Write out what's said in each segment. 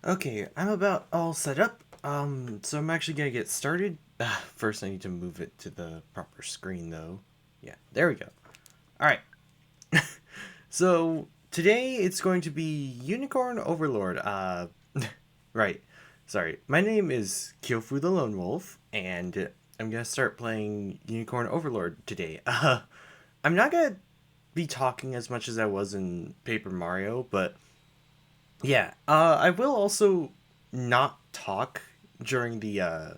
Okay, I'm about all set up. So I'm actually gonna get started. First, I need to move it to the proper screen, though. Yeah, there we go. All right. So today it's going to be Unicorn Overlord. Right. Sorry. My name is Kyofu the Lone Wolf, and I'm gonna start playing Unicorn Overlord today. I'm not gonna be talking as much as I was in Paper Mario, but yeah, I will also not talk during the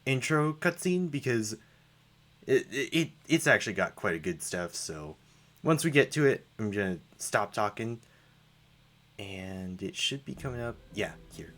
intro cutscene because it's actually got quite a good stuff. So once we get to it, I'm gonna stop talking, and it should be coming up. Yeah, here.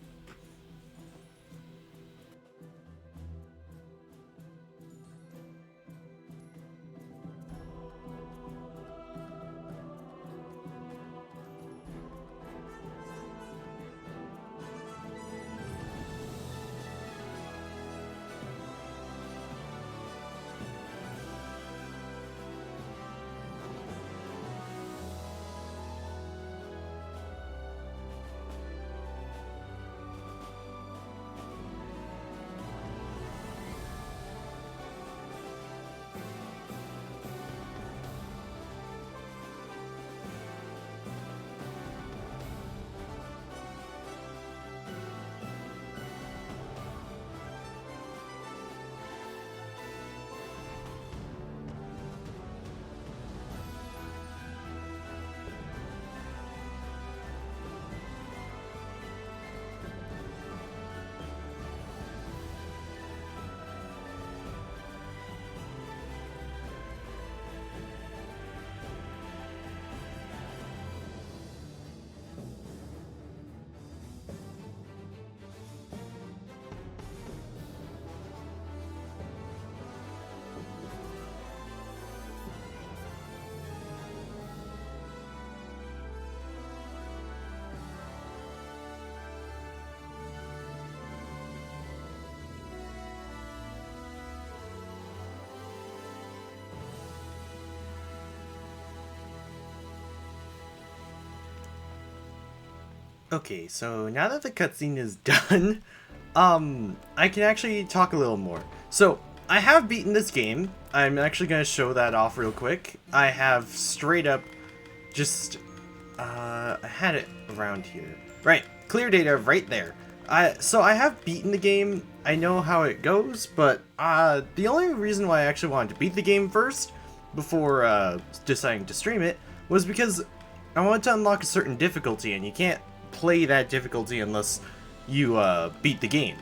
Okay, so now that the cutscene is done, I can actually talk a little more. So, I have beaten this game. I'm actually going to show that off real quick. I have straight up just, I had it around here. Right, clear data right there. So I have beaten the game. I know how it goes, but, the only reason why I actually wanted to beat the game first, before, deciding to stream it, was because I wanted to unlock a certain difficulty, and you can't play that difficulty unless you beat the game.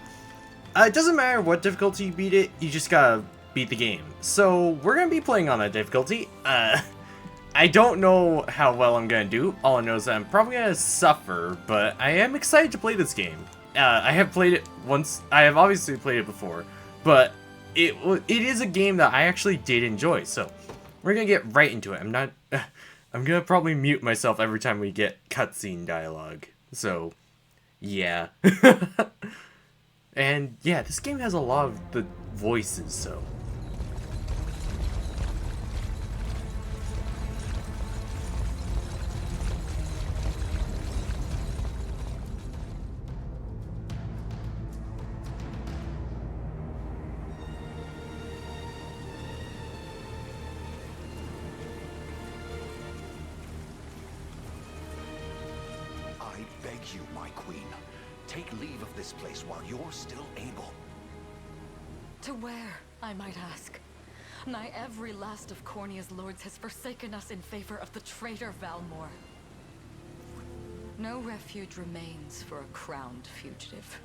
It doesn't matter what difficulty you beat it, you just gotta beat the game. So we're gonna be playing on that difficulty. I don't know how well I'm gonna do. All I know is that I'm probably gonna suffer, but I am excited to play this game. I have played it once. I have obviously played it before, but it is a game that I actually did enjoy. So we're gonna get right into it. I'm not. I'm gonna probably mute myself every time we get cutscene dialogue. So, yeah. And yeah, this game has a lot of the voices, so. I beg you, my queen, take leave of this place while you're still able. To where, I might ask? Nigh every last of Cornia's lords has forsaken us in favor of the traitor Valmor. No refuge remains for a crowned fugitive.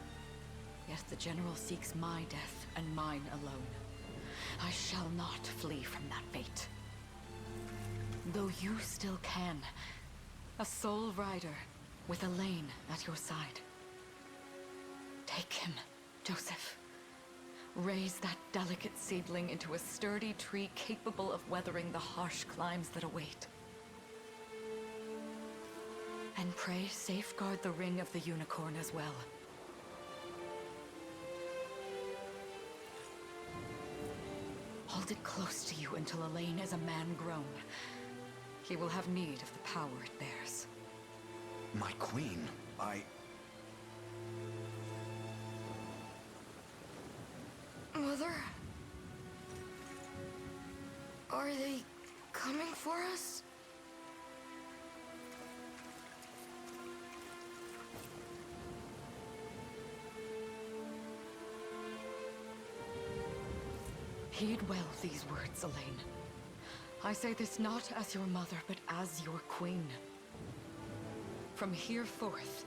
Yet the general seeks my death and mine alone. I shall not flee from that fate. Though you still can, a sole rider with Elaine at your side. Take him, Joseph. Raise that delicate seedling into a sturdy tree capable of weathering the harsh climes that await. And pray safeguard the ring of the unicorn as well. Hold it close to you until Elaine is a man grown. He will have need of the power it bears. My queen, Are they coming for us? Heed well these words, Elaine. I say this not as your mother, but as your queen. From here forth,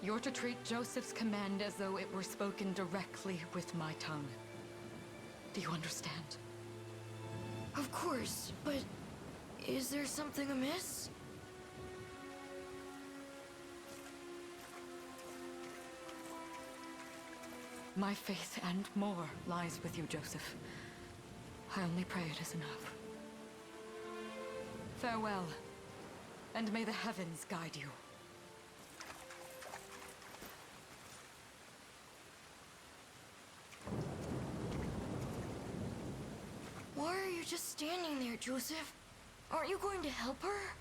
you're to treat Joseph's command as though it were spoken directly with my tongue. Do you understand? Of course, but is there something amiss? My faith and more lies with you, Joseph. I only pray it is enough. Farewell, and may the heavens guide you. Why are you just standing there, Joseph? Aren't you going to help her?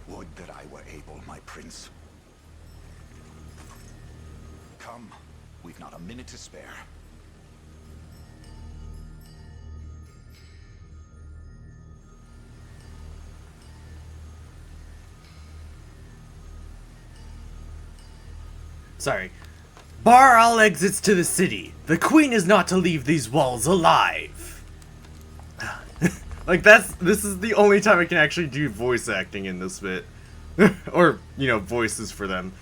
Would that I were able, my prince. Come, we've not a minute to spare. Sorry. Bar all exits to the city. The queen is not to leave these walls alive. Like this is the only time I can actually do voice acting in this bit. Or, you know, voices for them.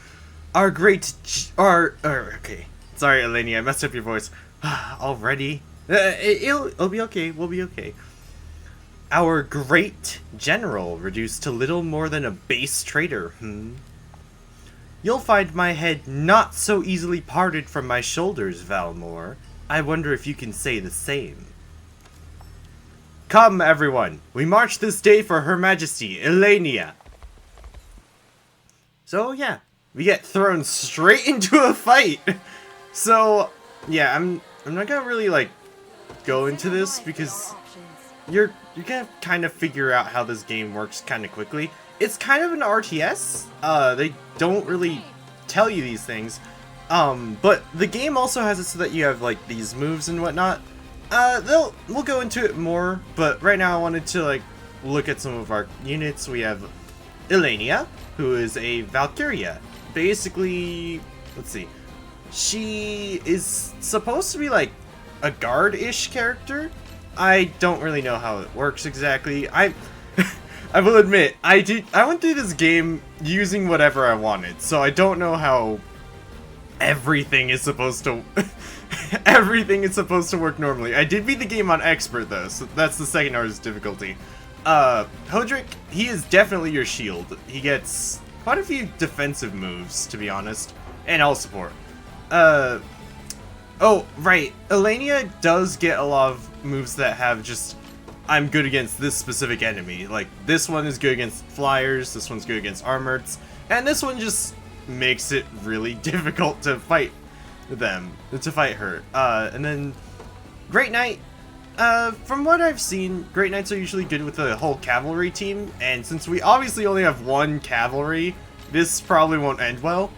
Our great okay. Sorry, Eleni, I messed up your voice. Already? It'll be okay. We'll be okay. Our great general reduced to little more than a base traitor, You'll find my head not so easily parted from my shoulders, Valmore. I wonder if you can say the same. Come, everyone. We march this day for Her Majesty, Elenia. So, yeah. We get thrown straight into a fight. So, yeah, I'm not gonna really, like, go into this because you're gonna kind of figure out how this game works kind of quickly. It's kind of an RTS. They don't really tell you these things. But the game also has it so that you have, like, these moves and whatnot. We'll go into it more, but right now I wanted to, like, look at some of our units. We have Elenia, who is a Valkyria. Basically, let's see. She is supposed to be, like, a guard-ish character. I don't really know how it works exactly. I will admit, I went through this game using whatever I wanted, so I don't know how everything is supposed to everything is supposed to work normally. I did beat the game on expert though, so that's the second hardest difficulty. Hodrick, he is definitely your shield. He gets quite a few defensive moves, to be honest, and all support. Oh, right. Elenia does get a lot of moves that have just, I'm good against this specific enemy. Like, this one is good against flyers, this one's good against armoreds, and this one just makes it really difficult to fight them, to fight her. And then, Great Knight, from what I've seen, Great Knights are usually good with the whole cavalry team, and since we obviously only have one cavalry, this probably won't end well.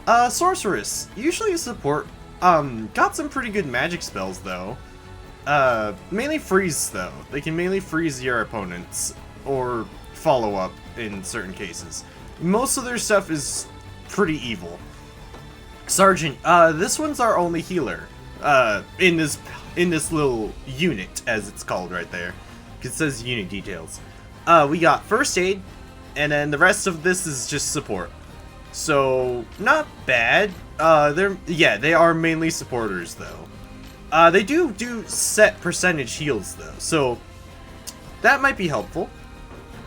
Sorceress, usually a support. Got some pretty good magic spells though. Mainly freeze though. They can mainly freeze your opponents, or follow up in certain cases. Most of their stuff is pretty evil. Sergeant, this one's our only healer. In this little unit, as it's called right there. It says unit details. We got first aid, and then the rest of this is just support. So, not bad. They are mainly supporters, though. They do set percentage heals, though, so that might be helpful.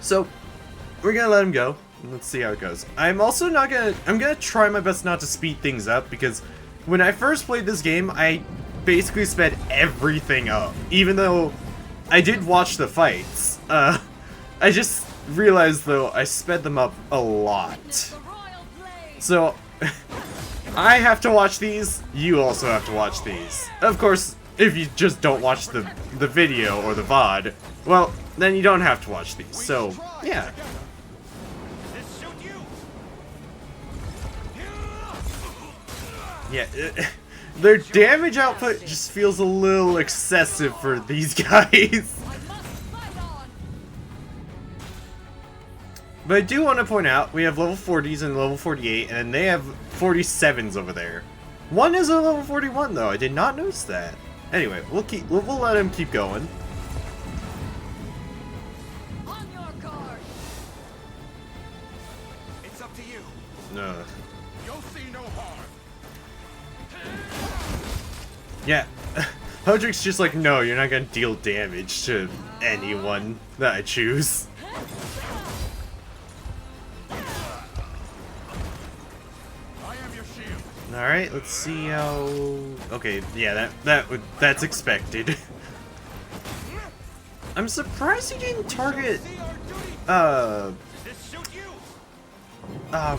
So, we're gonna let him go. Let's see how it goes. I'm gonna try my best not to speed things up, because when I first played this game, I basically sped everything up. Even though I did watch the fights. I just realized, though, I sped them up a lot. So, I have to watch these, you also have to watch these. Of course, if you just don't watch the video or the VOD, well, then you don't have to watch these. So, yeah. Yeah, Their damage output just feels a little excessive for these guys. But I do want to point out, we have level 40s and level 48, and then they have 47s over there. One is a level 41 though, I did not notice that. Anyway, we'll let him keep going. On your guard. It's up to you. No. You'll see no harm. Yeah. Hodrick's just like, no, you're not gonna deal damage to anyone that I choose. Alright, let's see how... Okay, yeah, that's expected. I'm surprised he didn't target,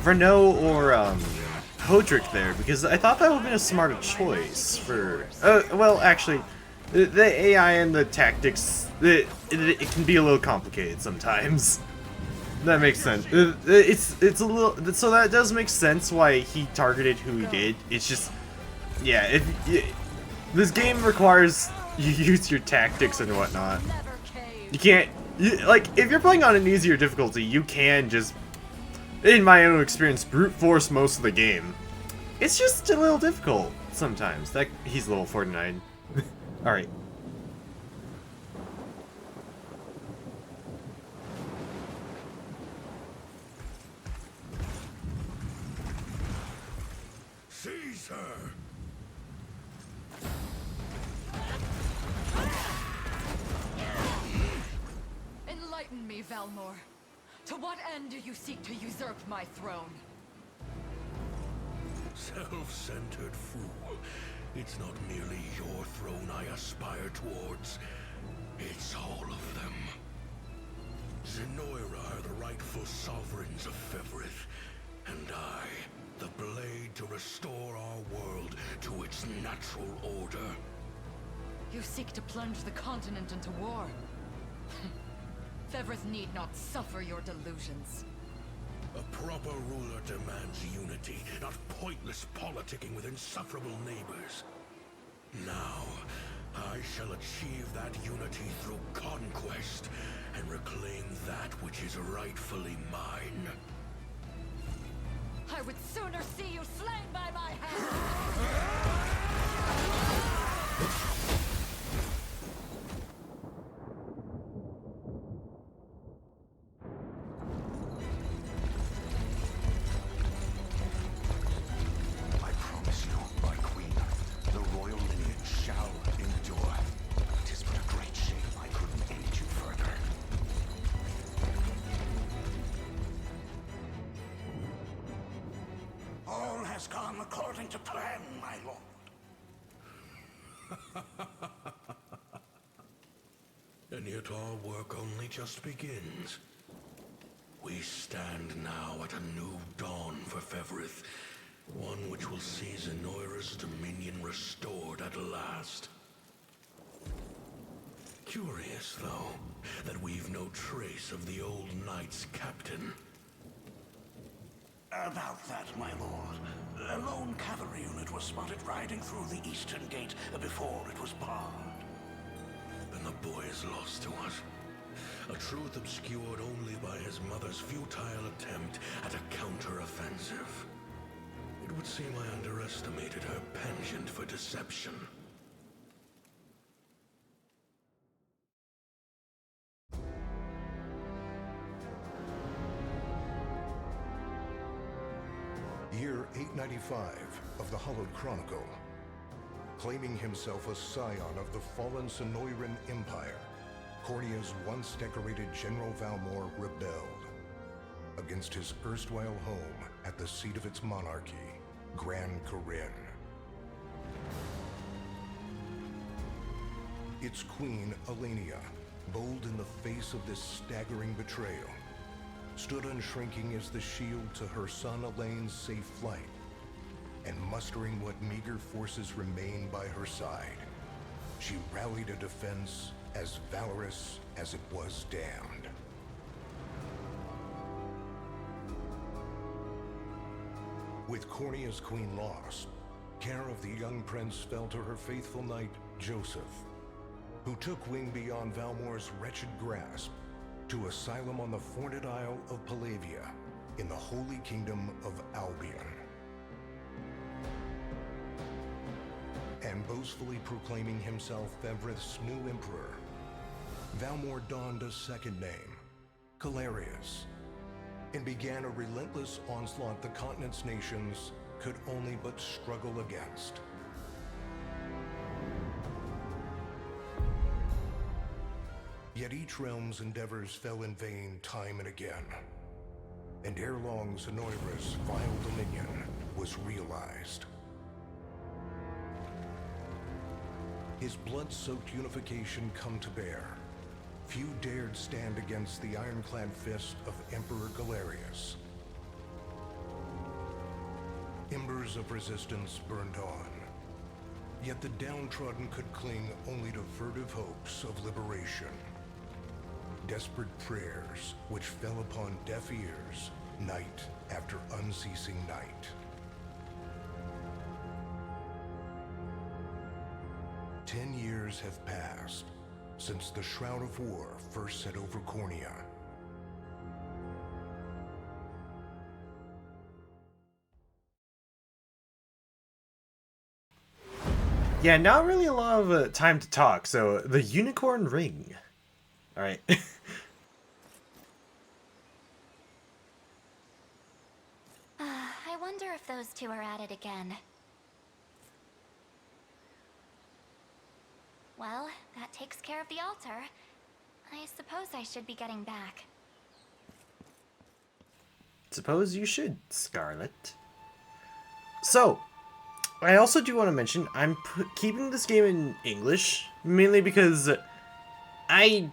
Renault or, Hodrick there, because I thought that would have been a smarter choice for... well, actually, the AI and the tactics, it can be a little complicated sometimes. That makes sense. It's a little... So that does make sense why he targeted who he did. It's just... Yeah, this game requires you use your tactics and whatnot. You can't... like, if you're playing on an easier difficulty, you can just... In my own experience, brute force most of the game. It's just a little difficult sometimes. He's level 49. Alright. Enlighten me, Valmor. To what end do you seek to usurp my throne? Self-centered fool. It's not merely your throne I aspire towards. It's all of them. Zenoiran are the rightful sovereigns of Fevrith, and I, the blade to restore our world to its natural order. You seek to plunge the continent into war. Fevrith need not suffer your delusions. A proper ruler demands unity, not pointless politicking with insufferable neighbors. Now, I shall achieve that unity through conquest and reclaim that which is rightfully mine. I would sooner see you slain by my hand! I promise you, my queen, the royal lineage shall endure. 'Tis but a great shame I couldn't aid you further. All has gone according to plan, my lord. And yet our work only just begins. We stand now at a new dawn for Fevrith, one which will see Zenoiran's dominion restored at last. Curious, though, that we've no trace of the old knight's captain. About that, my lord. A lone cavalry unit was spotted riding through the eastern gate before it was barred. And the boy is lost to us. A truth obscured only by his mother's futile attempt at a counter-offensive. It would seem I underestimated her penchant for deception. Year 895 of the Hallowed Chronicle. Claiming himself a scion of the fallen Zenoiran Empire, Cornea's once decorated General Valmor rebelled against his erstwhile home at the seat of its monarchy, Gran Corinne. Its queen, Elenia, bold in the face of this staggering betrayal, stood unshrinking as the shield to her son Elaine's safe flight, and mustering what meager forces remained by her side, she rallied a defense as valorous as it was damned. With Cornea's queen lost, care of the young prince fell to her faithful knight, Joseph, who took wing beyond Valmor's wretched grasp to asylum on the Forned Isle of Palavia in the Holy Kingdom of Albion. And boastfully proclaiming himself Fevrith's new emperor, Valmor donned a second name, Calarius, and began a relentless onslaught the continent's nations could only but struggle against. Yet each realm's endeavors fell in vain time and again, and ere long Zenoiran's vile dominion was realized. His blood-soaked unification come to bear, few dared stand against the ironclad fist of Emperor Galerius. Embers of resistance burned on, yet the downtrodden could cling only to furtive hopes of liberation. Desperate prayers which fell upon deaf ears night after unceasing night. 10 years have passed since the Shroud of War first set over Cornea. Yeah, not really a lot of time to talk, so the unicorn ring. Alright. I wonder if those two are at it again. Well, that takes care of the altar. I suppose I should be getting back. Suppose you should, Scarlet. So, I also do want to mention, I'm keeping this game in English, mainly because I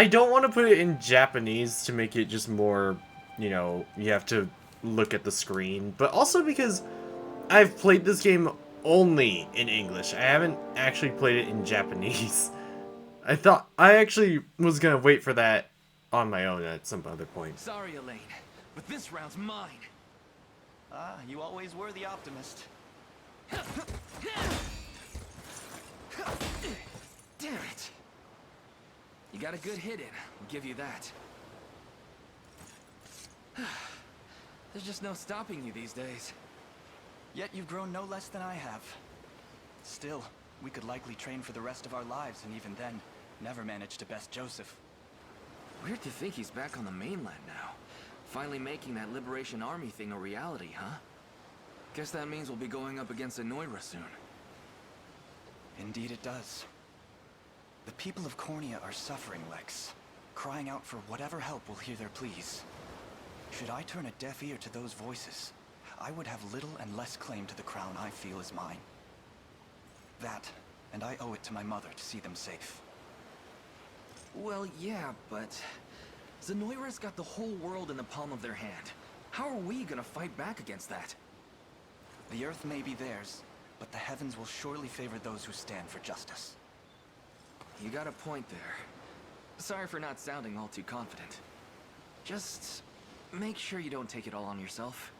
don't want to put it in Japanese to make it just more, you know, you have to look at the screen, but also because I've played this game only in English. I haven't actually played it in Japanese. I actually was gonna wait for that on my own at some other point. Sorry, Elaine, but this round's mine. Ah, you always were the optimist. Damn it. You got a good hit in, I'll give you that. There's just no stopping you these days. Yet you've grown no less than I have. Still, we could likely train for the rest of our lives, and even then, never manage to best Joseph. Weird to think he's back on the mainland now. Finally making that Liberation Army thing a reality, huh? Guess that means we'll be going up against Zenoiran soon. Indeed it does. The people of Cornea are suffering, Lex, crying out for whatever help will hear their pleas. Should I turn a deaf ear to those voices, I would have little and less claim to the crown I feel is mine. That, and I owe it to my mother to see them safe. Well, yeah, but Zenoiran's got the whole world in the palm of their hand. How are we gonna fight back against that? The earth may be theirs, but the heavens will surely favor those who stand for justice. You got a point there. Sorry for not sounding all too confident. Just make sure you don't take it all on yourself.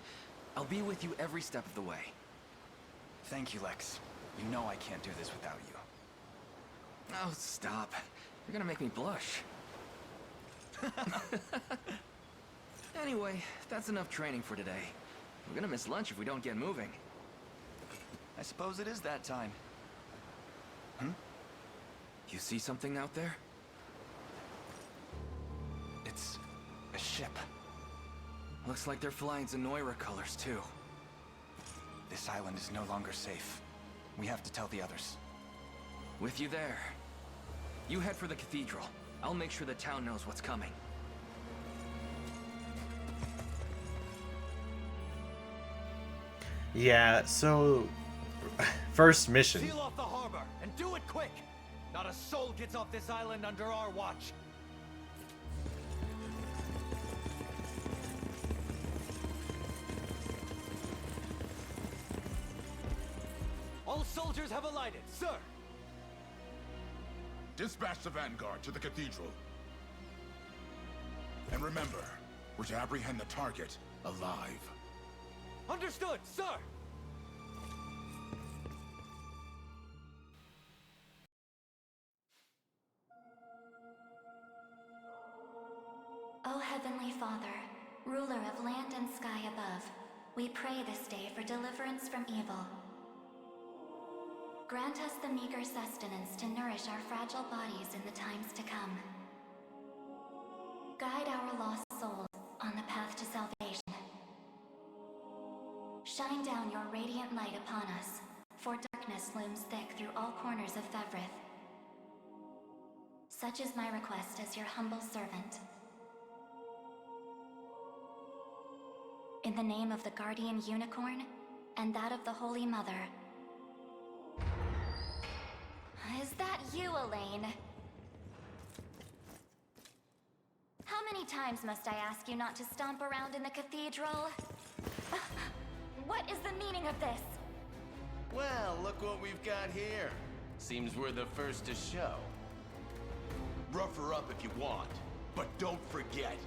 I'll be with you every step of the way. Thank you, Lex. You know I can't do this without you. Oh, stop. You're gonna make me blush. Anyway, that's enough training for today. We're gonna miss lunch if we don't get moving. I suppose it is that time. You see something out there? It's a ship. Looks like they're flying Zenoiran colors, too. This island is no longer safe. We have to tell the others. With you there. You head for the cathedral. I'll make sure the town knows what's coming. Yeah, so first mission. Seal off the harbor and do it quick. Not a soul gets off this island under our watch. All soldiers have alighted, sir. Dispatch the vanguard to the cathedral. And remember, we're to apprehend the target alive. Understood, sir. Heavenly Father, ruler of land and sky above, we pray this day for deliverance from evil. Grant us the meager sustenance to nourish our fragile bodies in the times to come. Guide our lost souls on the path to salvation. Shine down your radiant light upon us, for darkness looms thick through all corners of Fevrith. Such is my request as your humble servant. In the name of the Guardian Unicorn, and that of the Holy Mother. Is that you, Elaine? How many times must I ask you not to stomp around in the cathedral? What is the meaning of this? Well, look what we've got here. Seems we're the first to show. Rough her up if you want, but don't forget,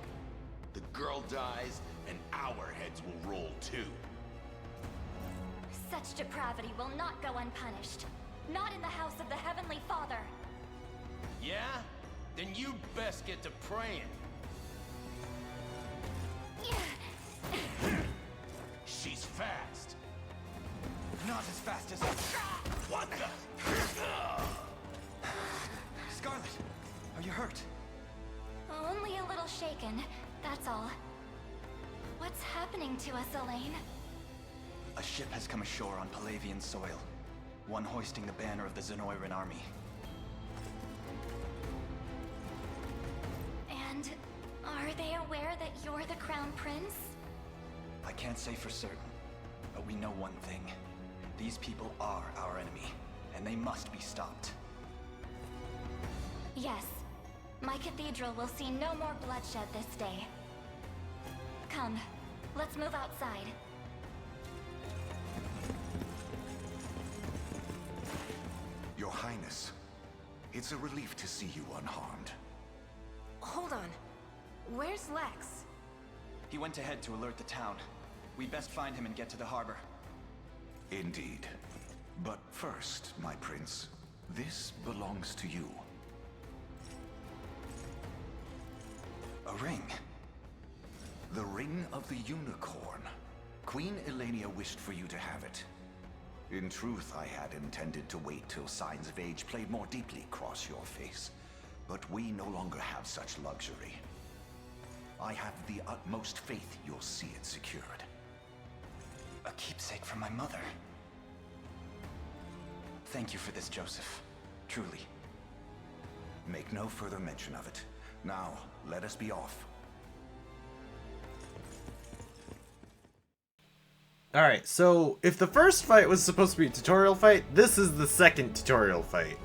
the girl dies and our heads will roll too. Such depravity will not go unpunished. Not in the house of the Heavenly Father. Yeah? Then you'd best get to praying. She's fast. Not as fast as... What the? Scarlet, are you hurt? Only a little shaken, that's all. What's happening to us, Elaine? A ship has come ashore on Palavian soil. One hoisting the banner of the Zenoiran army. And are they aware that you're the Crown Prince? I can't say for certain, but we know one thing. These people are our enemy, and they must be stopped. Yes. My cathedral will see no more bloodshed this day. Come, let's move outside. Your Highness, it's a relief to see you unharmed. Hold on. Where's Lex? He went ahead to alert the town. We'd best find him and get to the harbor. Indeed. But first, my prince, this belongs to you. A ring? The Ring of the Unicorn. Queen Elenia wished for you to have it. In truth, I had intended to wait till signs of age played more deeply across your face. But we no longer have such luxury. I have the utmost faith you'll see it secured. A keepsake from my mother. Thank you for this, Joseph. Truly. Make no further mention of it. Now, let us be off. Alright, so if the first fight was supposed to be a tutorial fight, this is the second tutorial fight.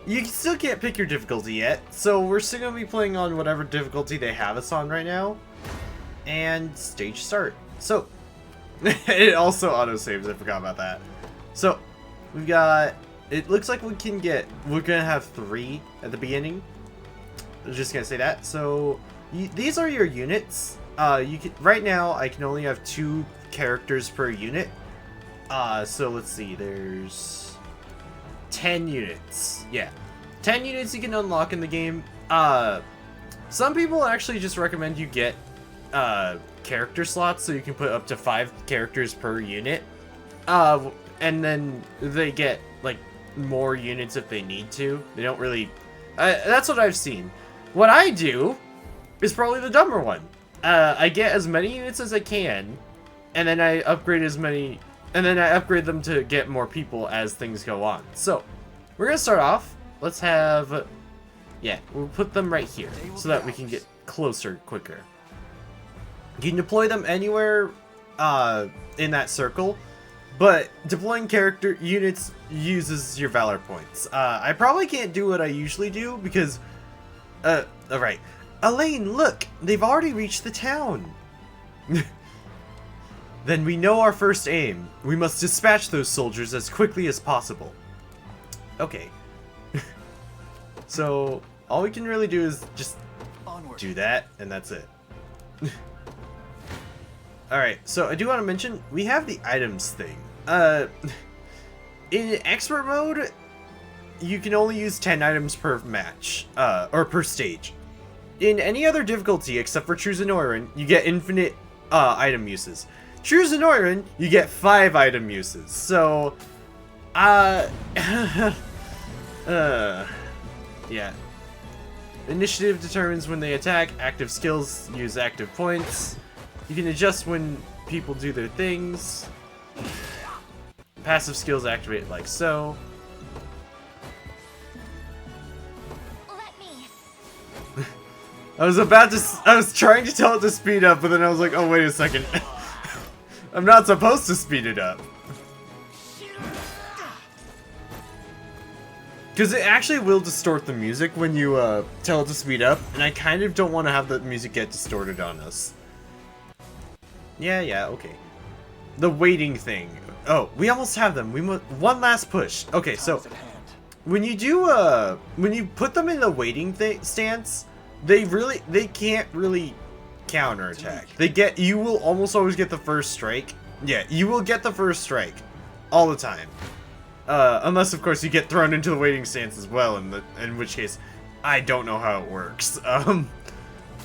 You still can't pick your difficulty yet, so we're still going to be playing on whatever difficulty they have us on right now. And stage start. So, it also auto-saves, I forgot about that. So, we've got, it looks like we're going to have 3 at the beginning. I'm just going to say that. So, these are your units. Right now, I can only have 2 characters per unit. So let's see, there's 10 units. Yeah, 10 units you can unlock in the game. Some people actually just recommend you get character slots so you can put up to 5 characters per unit. And then they get like more units if they need to. They don't really. That's what I've seen. What I do is probably the dumber one. I get as many units as I can, and then I upgrade them to get more people as things go on. So, we're gonna start off. Let's have, yeah, we'll put them right here so that we can get closer quicker. You can deploy them anywhere in that circle, but deploying character units uses your valor points. I probably can't do what I usually do because, alright. Elaine, look! They've already reached the town! Then we know our first aim. We must dispatch those soldiers as quickly as possible. Okay. So, all we can really do is just do that, and that's it. Alright, so I do want to mention, we have the items thing. In expert mode, you can only use 10 items per match, or per stage. in any other difficulty except for True Zenoiran, you get infinite item uses. True Zenoiran, you get 5 item uses. So, yeah. Initiative determines when they attack. Active skills use active points. You can adjust when people do their things. Passive skills activate like so. Let me. I was trying to tell it to speed up, but then I was like, oh, wait a second. I'm not supposed to speed it up. Because it actually will distort the music when you tell it to speed up, and I kind of don't want to have the music get distorted on us. Yeah, okay. The waiting thing. Oh, we almost have them. One last push. Okay, so when you do when you put them in the waiting stance, they can't really counterattack. You will almost always get the first strike. Yeah, you will get the first strike all the time. Unless, of course, you get thrown into the waiting stance as well, in which case, I don't know how it works.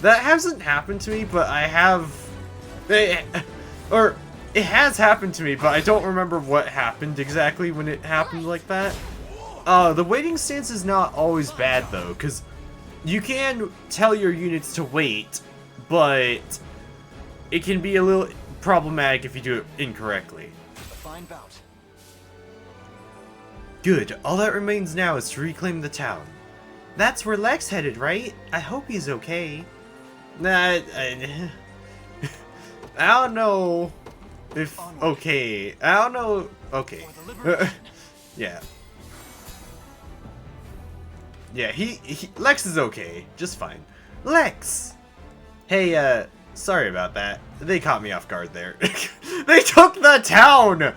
That hasn't happened to me, but I have... it has happened to me, but I don't remember what happened exactly when it happened like that. The waiting stance is not always bad, though, because you can tell your units to wait, but it can be a little problematic if you do it incorrectly. Fine bout. Good. All that remains now is to reclaim the town. That's where Lex headed, right? I hope he's okay. Nah, I don't know if okay. I don't know. Okay. Yeah. Yeah, Lex is okay. Just fine. Lex! Hey, sorry about that. They caught me off guard there. They took the town!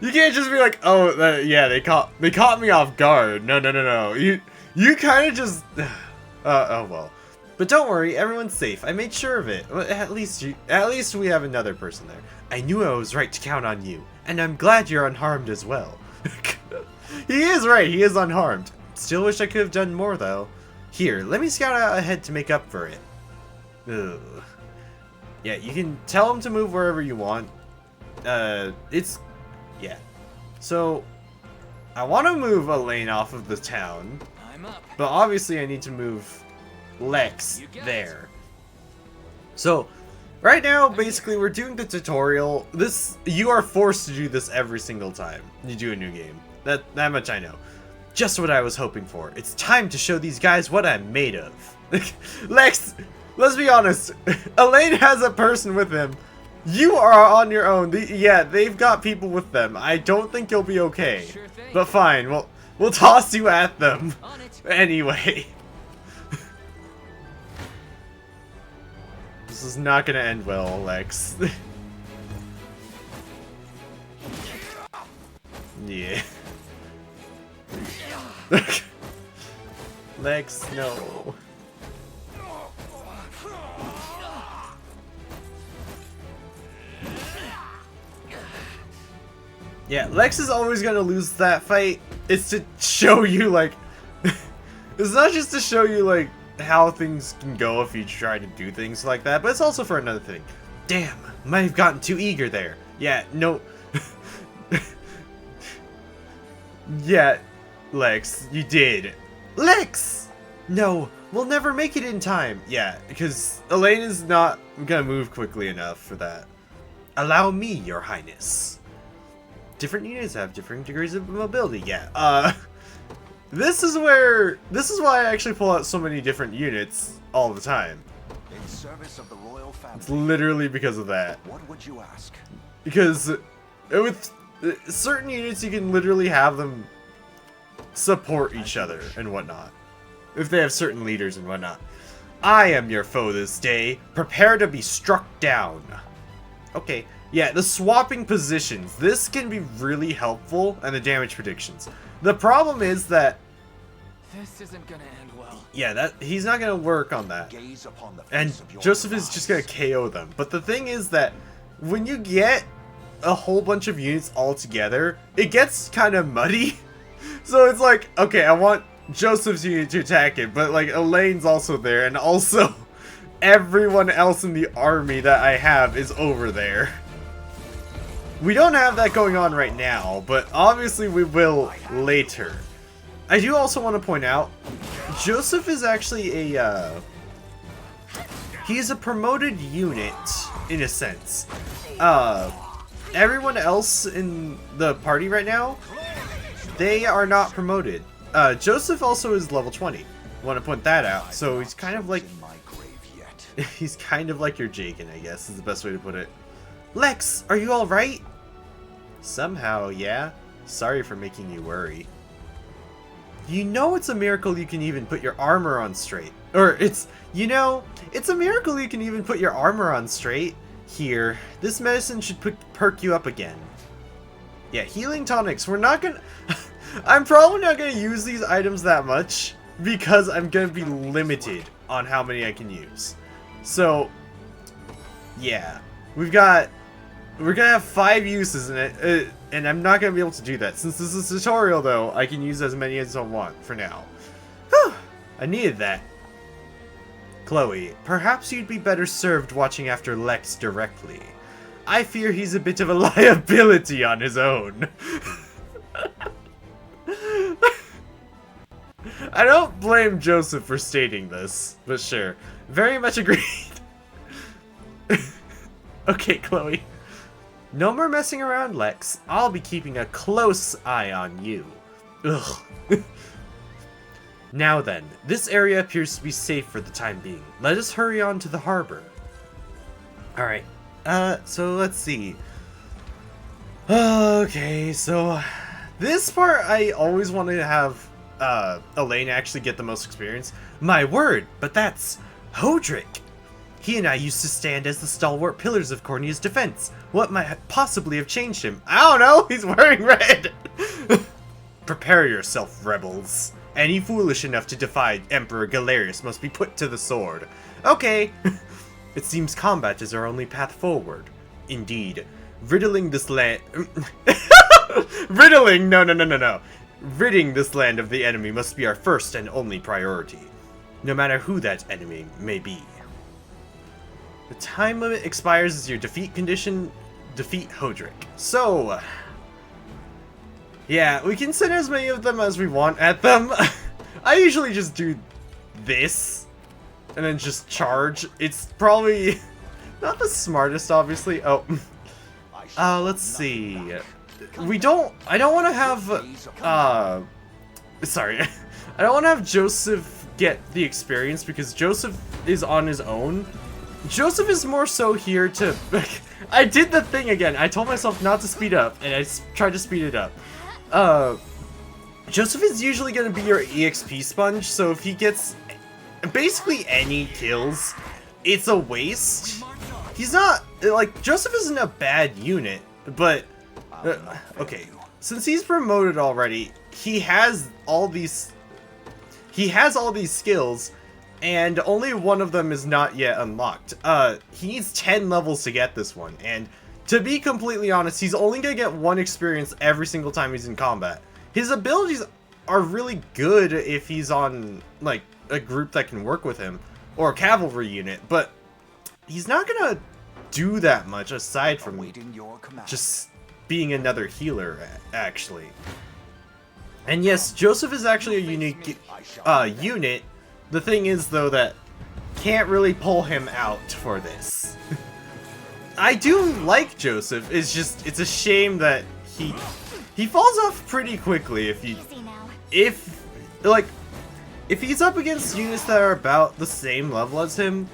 You can't just be like, oh, yeah, they caught me off guard. No. You kind of just, oh well. But don't worry, everyone's safe. I made sure of it. At least we have another person there. I knew I was right to count on you, and I'm glad you're unharmed as well. He is right. He is unharmed. Still wish I could have done more though. Here, let me scout out ahead to make up for it. Ugh. Yeah, you can tell him to move wherever you want. Yeah. So, I want to move Elaine off of the town, but obviously I need to move Lex there. So, right now, basically, we're doing the tutorial. You are forced to do this every single time you do a new game. That much I know. Just what I was hoping for. It's time to show these guys what I'm made of. Lex, let's be honest. Elaine has a person with him. You are on your own. Yeah, they've got people with them. I don't think you'll be okay. Sure thing. But fine, we'll toss you at them. Anyway. This is not gonna end well, Lex. Yeah. Lex, no. Yeah, Lex is always gonna lose that fight. It's to show you, like... it's not just to show you, like, how things can go if you try to do things like that, but it's also for another thing. Damn, might have gotten too eager there. Yeah, no... yeah, Lex, you did. Lex! No, we'll never make it in time. Yeah, because Elaine is not gonna move quickly enough for that. Allow me, your highness. Different units have different degrees of mobility. Yeah. This is why I actually pull out so many different units all the time. In service of the royal family. It's literally because of that. What would you ask? Because with certain units, you can literally have them support each other and whatnot. If they have certain leaders and whatnot. I am your foe this day. Prepare to be struck down. Okay. Yeah, the swapping positions. This can be really helpful, and the damage predictions. The problem is that... this isn't gonna end well. Yeah, he's not gonna work on that. And Joseph is just gonna KO them. But the thing is that when you get a whole bunch of units all together, it gets kind of muddy. So it's like, okay, I want Joseph's unit to attack it, but like Elaine's also there, and also everyone else in the army that I have is over there. We don't have that going on right now, but obviously we will later. I do also want to point out, Joseph is actually a, he's a promoted unit, in a sense. Everyone else in the party right now, they are not promoted. Joseph also is level 20. Want to point that out. So he's kind of like, he's kind of like your Jagan, I guess, is the best way to put it. Lex, are you alright? Somehow, yeah. Sorry for making you worry. You know it's a miracle you can even put your armor on straight. Or it's, you know, it's a miracle you can even put your armor on straight. Here, this medicine should perk you up again. Yeah, healing tonics. We're not gonna... I'm probably not gonna use these items that much because I'm gonna be limited on how many I can use. So, yeah. We're gonna have 5 uses in it, and I'm not gonna be able to do that. Since this is a tutorial, though, I can use as many as I want for now. Whew! I needed that. Chloe, perhaps you'd be better served watching after Lex directly. I fear he's a bit of a liability on his own. I don't blame Joseph for stating this, but sure. Very much agreed. Okay, Chloe. No more messing around, Lex. I'll be keeping a close eye on you. Ugh. Now then, this area appears to be safe for the time being. Let us hurry on to the harbor. Alright, so let's see. Okay, so this part I always wanted to have Elaine actually get the most experience. My word, but that's Hodrick. He and I used to stand as the stalwart pillars of Cornia's defense. What might possibly have changed him? I don't know, he's wearing red! Prepare yourself, rebels. Any foolish enough to defy Emperor Galerius must be put to the sword. Okay. It seems combat is our only path forward. Indeed. Riddling this land... Riddling? No. Ridding this land of the enemy must be our first and only priority. No matter who that enemy may be. The time limit expires as your defeat condition. Defeat Hodrick. So... yeah, we can send as many of them as we want at them. I usually just do this, and then just charge. It's probably not the smartest, obviously. Oh, let's see. I don't want to have, sorry. I don't want to have Joseph get the experience because Joseph is on his own. Joseph is more so here to... I did the thing again. I told myself not to speed up, and I tried to speed it up. Joseph is usually going to be your EXP sponge, so if he gets basically any kills, it's a waste. He's not, like, Joseph isn't a bad unit, but, okay, since he's promoted already, he has all these skills, and only one of them is not yet unlocked. He needs 10 levels to get this one, and to be completely honest, he's only going to get 1 experience every single time he's in combat. His abilities are really good if he's on, like, a group that can work with him, or a cavalry unit, but he's not going to do that much aside from just being another healer, actually. And yes, Joseph is actually a unique unit. The thing is, though, that can't really pull him out for this. I do like Joseph, it's just, it's a shame that he falls off pretty quickly if he's up against units that are about the same level as him.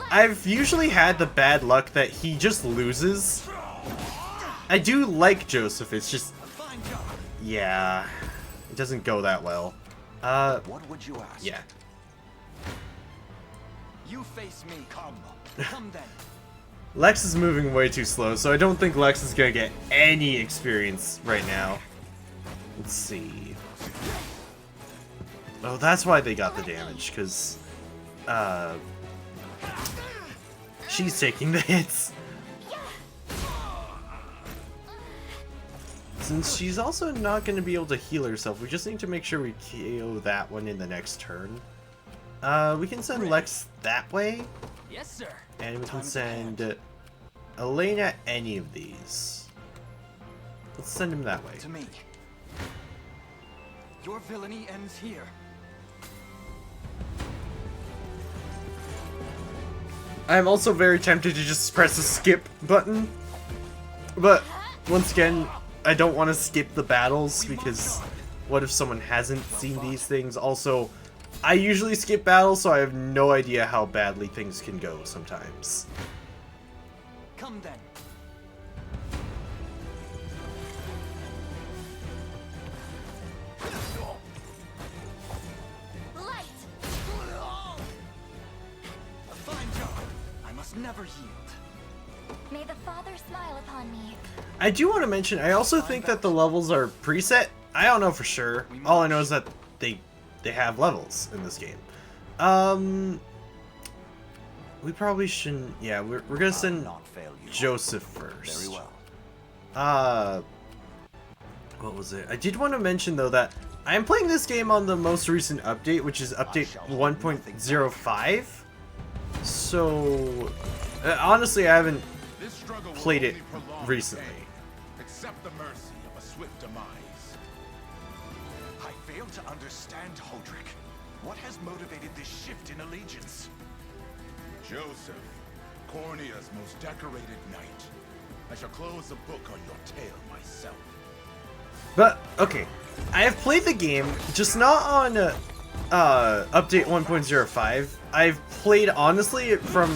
I've usually had the bad luck that he just loses. I do like Joseph, it's just, yeah, it doesn't go that well. What would you ask? Yeah. You face me. Come then. Lex is moving way too slow, so I don't think Lex is gonna get any experience right now. Let's see. Oh, that's why they got the damage, because, she's taking the hits. This since she's also not going to be able to heal herself, we just need to make sure we KO that one in the next turn. We can send Lex that way. Yes, sir. And we can send Elena any of these. Let's send him that way. To me. Your villainy ends here. I'm also very tempted to just press the skip button. But, once again, I don't want to skip the battles because what if someone hasn't seen these things? Also, I usually skip battles, so I have no idea how badly things can go sometimes. Come then. Light! A fine job. I must never yield. May the Father smile upon me. I do want to mention, I also think that the levels are preset. I don't know for sure. All I know is that they have levels in this game. We probably shouldn't. Yeah, we're gonna send Joseph first. Very well. What was it? I did want to mention though that I'm playing this game on the most recent update, which is update 1.05. So honestly, I haven't played it recently. Accept the mercy of a swift demise. I fail to understand, Hodrick. What has motivated this shift in allegiance? Joseph, Cornea's most decorated knight. I shall close the book on your tale myself. But okay, I have played the game, just not on update 1.05. I've played honestly from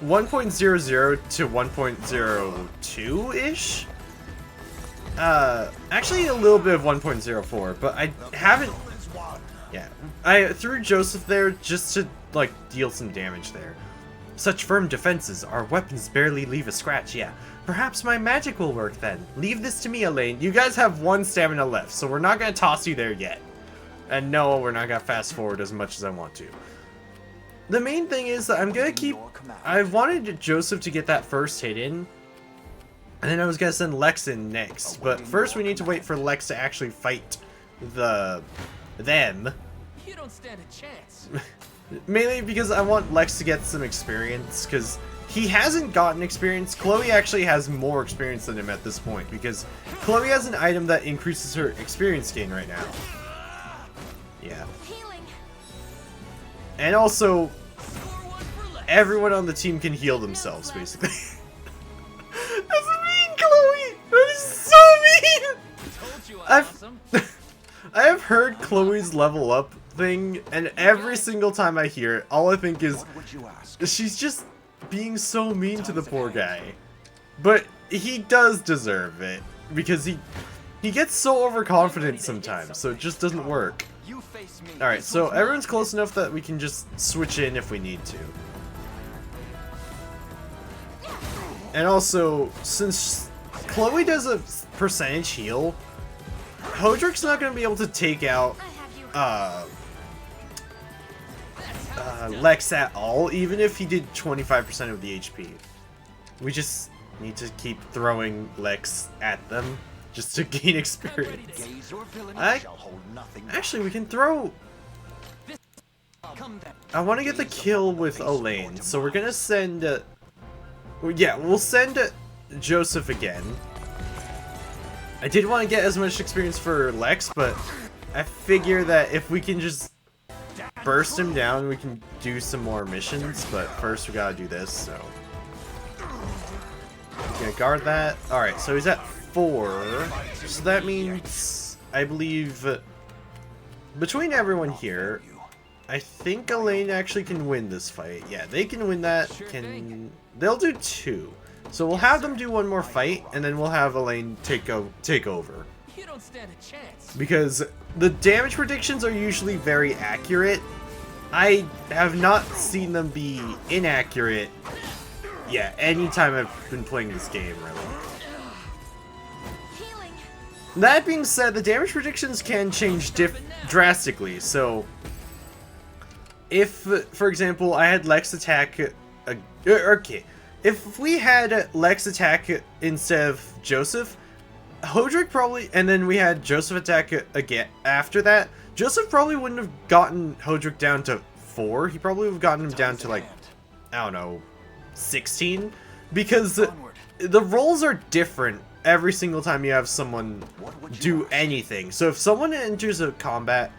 1.00 to 1.02-ish. Actually a little bit of 1.04, but I haven't. Yeah, I threw Joseph there just to like deal some damage there. Such firm defenses, our weapons barely leave a scratch. Yeah, perhaps my magic will work then. Leave this to me, Elaine. You guys have 1 stamina left, so we're not gonna toss you there yet. And no, we're not gonna fast forward as much as I want to. The main thing is that I'm gonna keep. I wanted Joseph to get that first hit in, and then I was gonna send Lex in next. But first, we need to wait for Lex to actually fight them. You don't stand a chance. Mainly because I want Lex to get some experience, because he hasn't gotten experience. Chloe actually has more experience than him at this point, because Chloe has an item that increases her experience gain right now. Yeah. Healing. And also, everyone on the team can heal themselves, basically. That's mean, Chloe! That is so mean! I have heard Chloe's level up thing, and every single time I hear it, all I think is she's just being so mean to the poor guy. But he does deserve it, because he gets so overconfident sometimes, so it just doesn't work. Alright, so everyone's close enough that we can just switch in if we need to. And also, since Chloe does a percentage heal, Hodrick's not going to be able to take out Lex at all, even if he did 25% of the HP. We just need to keep throwing Lex at them just to gain experience. Actually, we can throw... I want to get the kill with Elaine, so we're going to send... yeah, we'll send Joseph again. I did want to get as much experience for Lex, but I figure that if we can just burst him down, we can do some more missions, but first we gotta do this, so... Gonna guard that. Alright, so he's at 4, so that means, I believe, between everyone here, I think Elaine actually can win this fight. Yeah, they can win that. They'll do 2. So we'll have them do 1 more fight, and then we'll have Elaine take over. You don't stand a chance. Because the damage predictions are usually very accurate. I have not seen them be inaccurate, yeah, anytime I've been playing this game, really. That being said, the damage predictions can change drastically, so... If, for example, I had Lex attack... okay, if we had Lex attack instead of Joseph, Hodrick probably, and then we had Joseph attack again after that. Joseph probably wouldn't have gotten Hodrick down to 4. He probably would have gotten him down to like, I don't know, 16, because the roles are different every single time you have someone do anything. So if someone enters a combat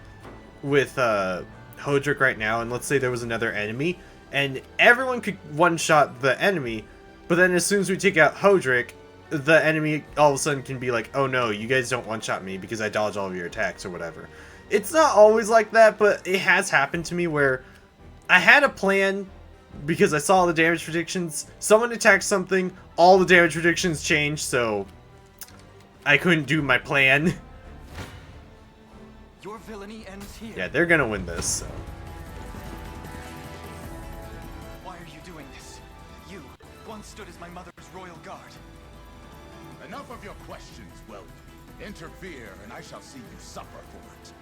with Hodrick right now, and let's say there was another enemy, and everyone could one-shot the enemy, but then as soon as we take out Hodrick, the enemy all of a sudden can be like, oh no, you guys don't one-shot me because I dodge all of your attacks or whatever. It's not always like that, but it has happened to me where I had a plan because I saw the damage predictions, someone attacked something, all the damage predictions changed, so I couldn't do my plan. Your villainy ends here. Yeah, they're gonna win this, so. Why are you doing this? You once stood as my mother's royal guard. Enough of your questions, Whelp. Interfere, and I shall see you suffer for it.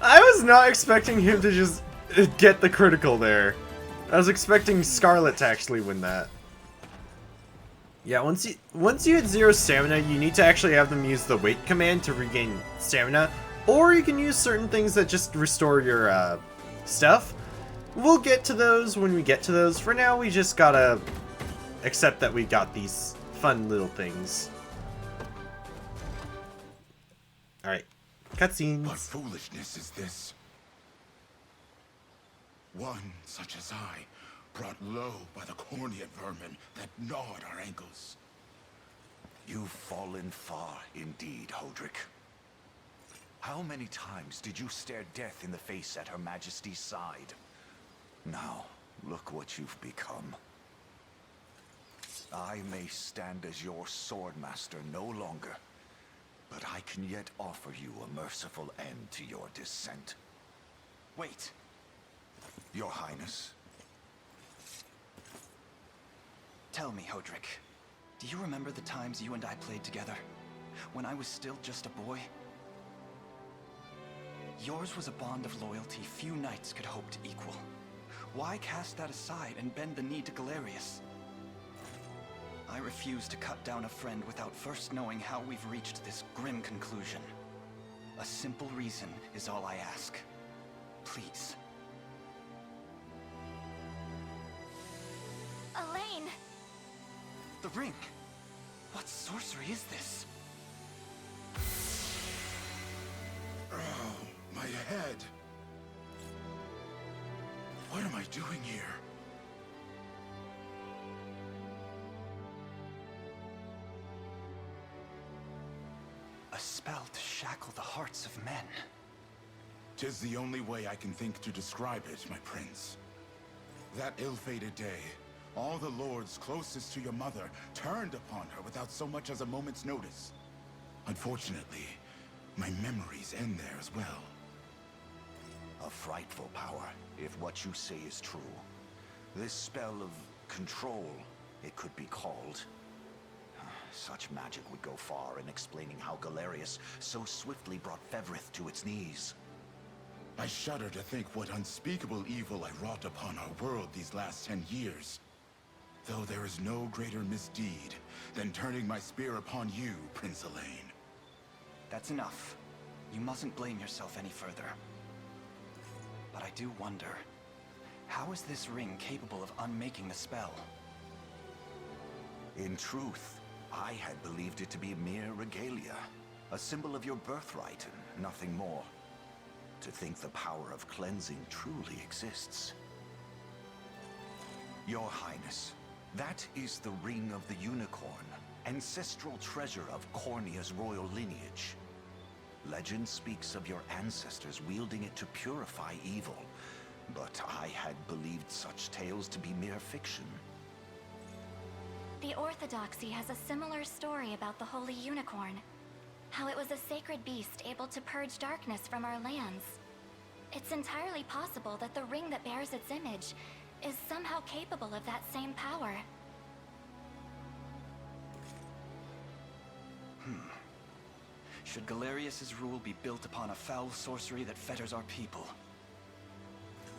I was not expecting him to just get the critical there. I was expecting Scarlet to actually win that. Yeah, once you hit 0 stamina, you need to actually have them use the wait command to regain stamina, or you can use certain things that just restore your stuff. We'll get to those when we get to those. For now, we just gotta accept that we got these fun little things. Alright, cutscenes. What foolishness is this? One such as I, brought low by the corneate vermin that gnawed our ankles. You've fallen far indeed, Hodrick. How many times did you stare death in the face at Her Majesty's side? Now, look what you've become. I may stand as your swordmaster no longer, but I can yet offer you a merciful end to your descent. Wait. Your Highness. Tell me, Hodrick, do you remember the times you and I played together? When I was still just a boy? Yours was a bond of loyalty few knights could hope to equal. Why cast that aside and bend the knee to Galerius? I refuse to cut down a friend without first knowing how we've reached this grim conclusion. A simple reason is all I ask. Please. Elaine! The ring! What sorcery is this? Oh, my head. What am I doing here? A spell to shackle the hearts of men. 'Tis the only way I can think to describe it, my prince. That ill-fated day, all the lords closest to your mother turned upon her without so much as a moment's notice. Unfortunately, my memories end there as well. A frightful power, if what you say is true. This spell of control, it could be called. Such magic would go far in explaining how Galerius so swiftly brought Fevrith to its knees. I shudder to think what unspeakable evil I wrought upon our world these last 10 years. Though there is no greater misdeed than turning my spear upon you, Prince Elaine. That's enough. You mustn't blame yourself any further. But I do wonder, how is this ring capable of unmaking the spell? In truth, I had believed it to be mere regalia, a symbol of your birthright and nothing more. To think the power of cleansing truly exists. Your Highness, that is the Ring of the Unicorn, ancestral treasure of Cornia's royal lineage. Legend speaks of your ancestors wielding it to purify evil, but I had believed such tales to be mere fiction. The Orthodoxy has a similar story about the Holy Unicorn. How it was a sacred beast able to purge darkness from our lands. It's entirely possible that the ring that bears its image is somehow capable of that same power. Should Galerius's rule be built upon a foul sorcery that fetters our people,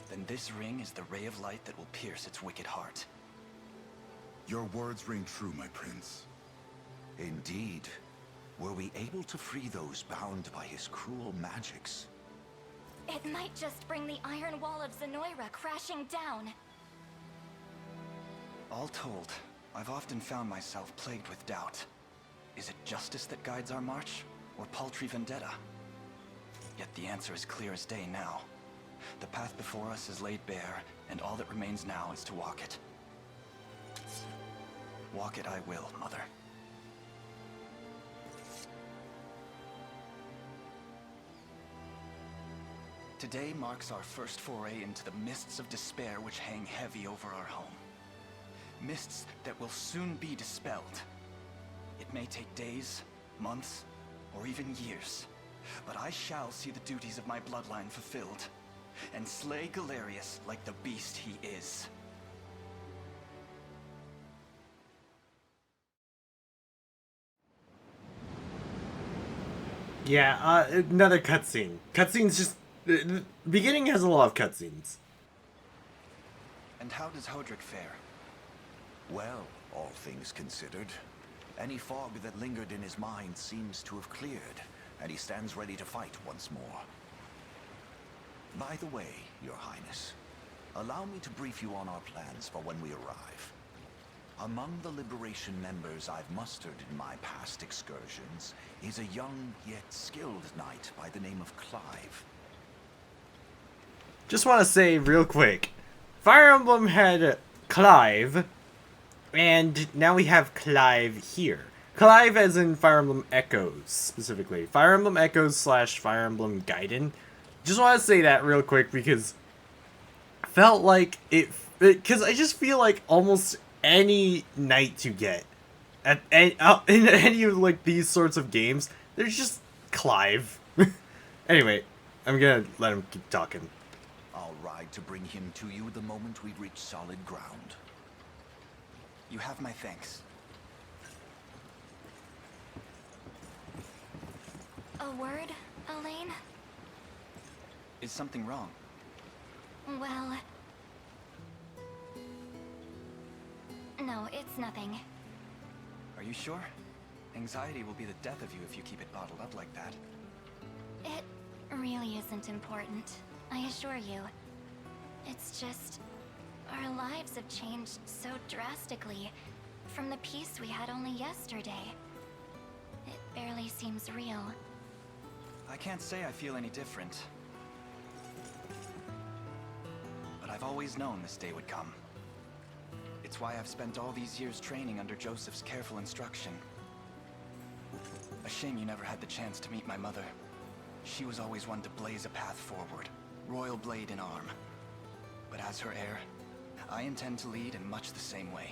then this ring is the ray of light that will pierce its wicked heart. Your words ring true, my prince. Indeed. Were we able to free those bound by his cruel magics? It might just bring the Iron Wall of Zenoira crashing down. All told, I've often found myself plagued with doubt. Is it justice that guides our march, or paltry vendetta? Yet the answer is clear as day now. The path before us is laid bare, and all that remains now is to walk it. Walk it I will, Mother. Today marks our first foray into the mists of despair which hang heavy over our home. Mists that will soon be dispelled. It may take days, months, or even years, but I shall see the duties of my bloodline fulfilled, and slay Galerius like the beast he is. Yeah, another cutscene. Cutscenes just... The beginning has a lot of cutscenes. And how does Hodrick fare? Well, all things considered, any fog that lingered in his mind seems to have cleared, and he stands ready to fight once more. By the way, Your Highness, allow me to brief you on our plans for when we arrive. Among the Liberation members I've mustered in my past excursions is a young yet skilled knight by the name of Clive. Just want to say real quick, Fire Emblem had Clive, and now we have Clive here. Clive as in Fire Emblem Echoes, specifically. Fire Emblem Echoes / Fire Emblem Gaiden. Just want to say that real quick because I felt like because I just feel like almost any knight you get in any of like these sorts of games, there's just Clive. Anyway, I'm gonna let him keep talking. I'll ride to bring him to you the moment we reach solid ground. You have my thanks. A word, Elaine? Is something wrong? Well... No, it's nothing. Are you sure? Anxiety will be the death of you if you keep it bottled up like that. It really isn't important, I assure you. It's just... our lives have changed so drastically from the peace we had only yesterday. It barely seems real. I can't say I feel any different. But I've always known this day would come. It's why I've spent all these years training under Joseph's careful instruction. A shame you never had the chance to meet my mother. She was always one to blaze a path forward, royal blade in arm. But as her heir, I intend to lead in much the same way.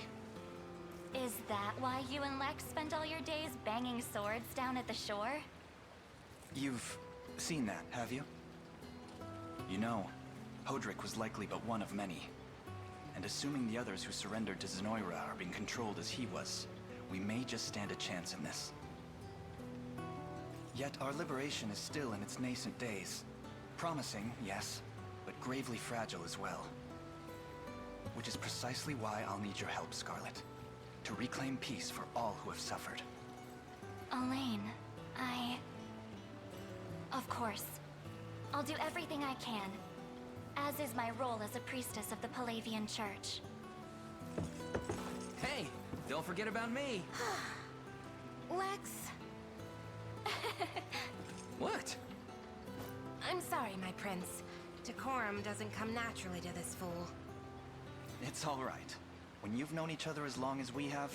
Is that why you and Lex spend all your days banging swords down at the shore? You've seen that, have you? You know, Hodrick was likely but one of many. And assuming the others who surrendered to Zenoira are being controlled as he was, we may just stand a chance in this. Yet our liberation is still in its nascent days. Promising, yes, but gravely fragile as well. Which is precisely why I'll need your help, Scarlet. To reclaim peace for all who have suffered. Elaine, Of course. I'll do everything I can. As is my role as a priestess of the Palavian Church. Hey, don't forget about me. Lex. What? I'm sorry, my prince. Decorum doesn't come naturally to this fool. It's all right. When you've known each other as long as we have,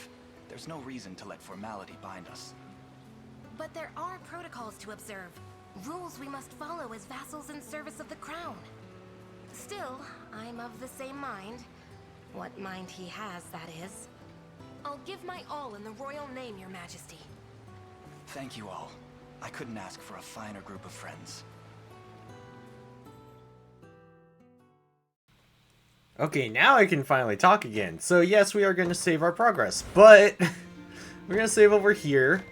there's no reason to let formality bind us. But there are protocols to observe. Rules we must follow as vassals in service of the crown. Still, I'm of the same mind. What mind he has, that is. I'll give my all in the royal name, your majesty. Thank you all. I couldn't ask for a finer group of friends. Okay, now I can finally talk again. So yes, we are going to save our progress, but we're going to save over here.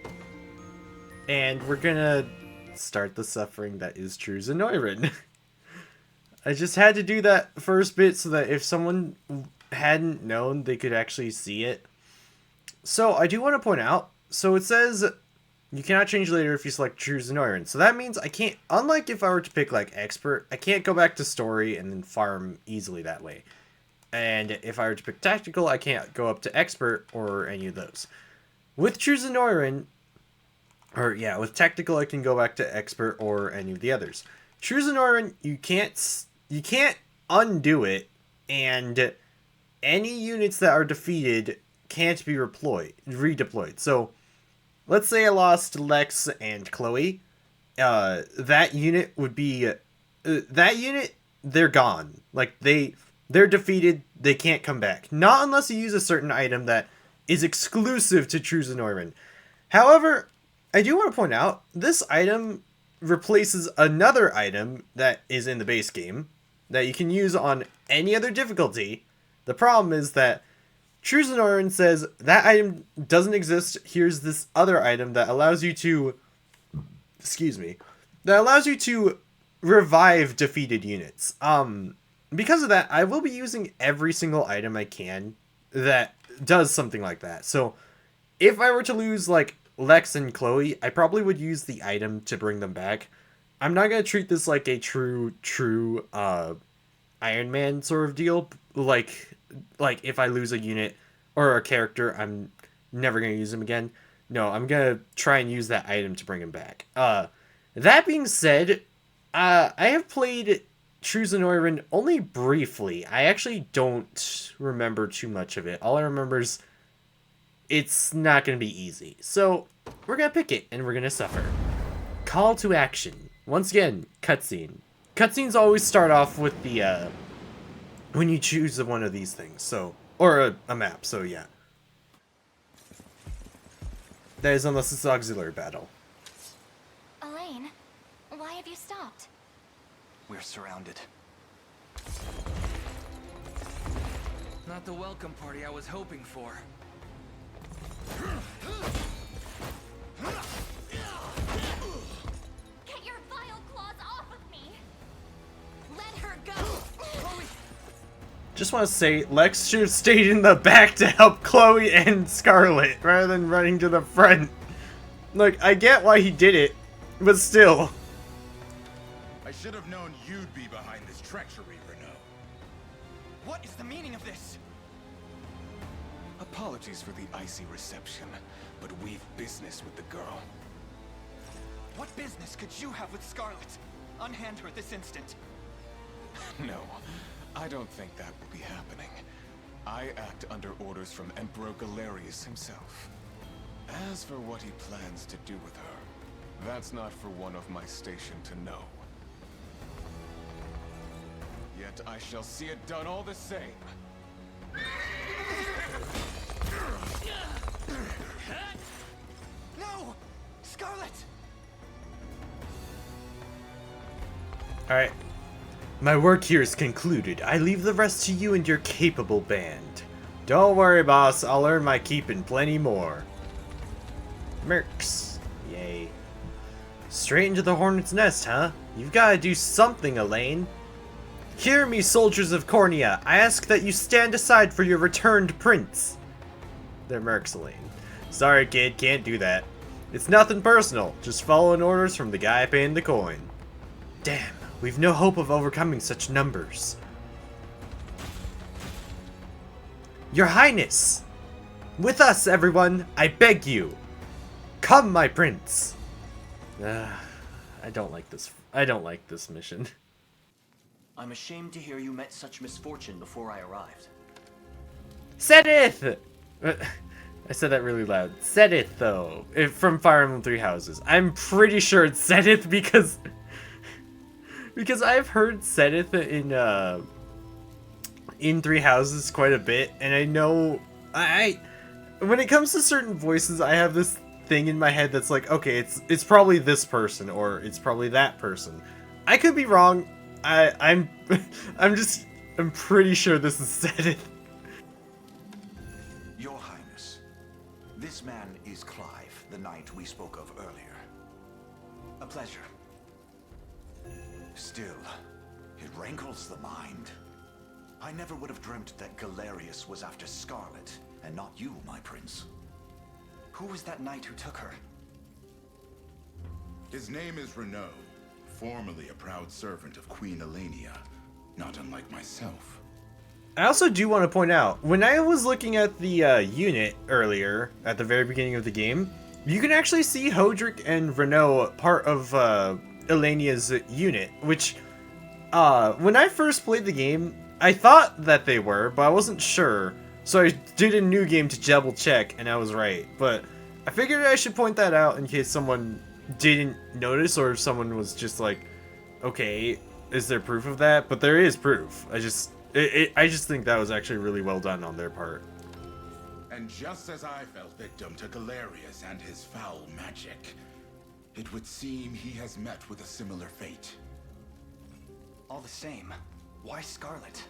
And we're going to start the suffering that is True Zenoiran. I just had to do that first bit so that if someone hadn't known, they could actually see it. So I do want to point out, so it says you cannot change later if you select True Zenoiran. So that means I can't, unlike if I were to pick like Expert, I can't go back to Story and then farm easily that way. And if I were to pick Tactical, I can't go up to Expert or any of those. With True Zenoiran, or yeah, with Tactical I can go back to Expert or any of the others. True Zenoiran, you can't undo it, and any units that are defeated can't be redeployed. So, let's say I lost Lex and Chloe. That unit would be... they're gone. Like, they're defeated, they can't come back. Not unless you use a certain item that is exclusive to True Zenoiran. However, I do want to point out, this item replaces another item that is in the base game that you can use on any other difficulty. The problem is that True Zenoiran says that item doesn't exist. Here's this other item that allows you to, that allows you to revive defeated units. Because of that, I will be using every single item I can that does something like that. So if I were to lose like Lex and Chloe, I probably would use the item to bring them back. I'm not going to treat this like a true Iron Man sort of deal. Like if I lose a unit or a character, I'm never going to use him again. No, I'm going to try and use that item to bring him back. That being said, I have played True Zenoiran only briefly. I actually don't remember too much of it. All I remember is it's not going to be easy. So, we're going to pick it, and we're going to suffer. Call to action. Once again, cutscene. Cutscenes always start off with the, when you choose one of these things, so, or a map, so yeah. That is unless it's auxiliary battle. Elaine, why have you stopped? We're surrounded. Not the welcome party I was hoping for. Get your vile claws off of me! Let her go! Just want to say, Lex should have stayed in the back to help Chloe and Scarlet, rather than running to the front. Like, I get why he did it, but still. I should have known you'd be behind this treachery, Renault. What is the meaning of this? Apologies for the icy reception, but we've business with the girl. What business could you have with Scarlet? Unhand her this instant. No, I don't think that will be happening. I act under orders from Emperor Galerius himself. As for what he plans to do with her, that's not for one of my station to know. Yet I shall see it done all the same. No! Scarlet! Alright. My work here is concluded. I leave the rest to you and your capable band. Don't worry, boss. I'll earn my keep and plenty more. Mercs. Yay. Straight into the hornet's nest, huh? You've got to do something, Elaine. Hear me, soldiers of Cornea. I ask that you stand aside for your returned prince. They're mercs, Elaine. Sorry, kid. Can't do that. It's nothing personal. Just following orders from the guy paying the coin. Damn. We've no hope of overcoming such numbers. Your Highness! With us, everyone! I beg you! Come, my prince! I don't like this. I don't like this mission. I'm ashamed to hear you met such misfortune before I arrived. Sedith! I said that really loud. Sedith, though. From Fire Emblem Three Houses. I'm pretty sure it's Sedith because... because I've heard Sedith in Three Houses quite a bit, and I know when it comes to certain voices, I have this thing in my head that's like, okay, it's probably this person or it's probably that person. I could be wrong. I'm pretty sure this is Sedith. Your Highness, this man is Clive, the knight we spoke of earlier. A pleasure. Still, it rankles the mind. I never would have dreamt that Galerius was after Scarlet, and not you, my prince. Who was that knight who took her? His name is Renaud, formerly a proud servant of Queen Elenia, not unlike myself. I also do want to point out, when I was looking at the unit earlier, at the very beginning of the game, you can actually see Hodrick and Renaud part of Elenia's unit, which, when I first played the game, I thought that they were, but I wasn't sure. So I did a new game to double check, and I was right. But I figured I should point that out in case someone didn't notice, or if someone was just like, okay, is there proof of that? But there is proof. I just think that was actually really well done on their part. And just as I fell victim to Galerius and his foul magic, it would seem he has met with a similar fate. All the same, why Scarlet?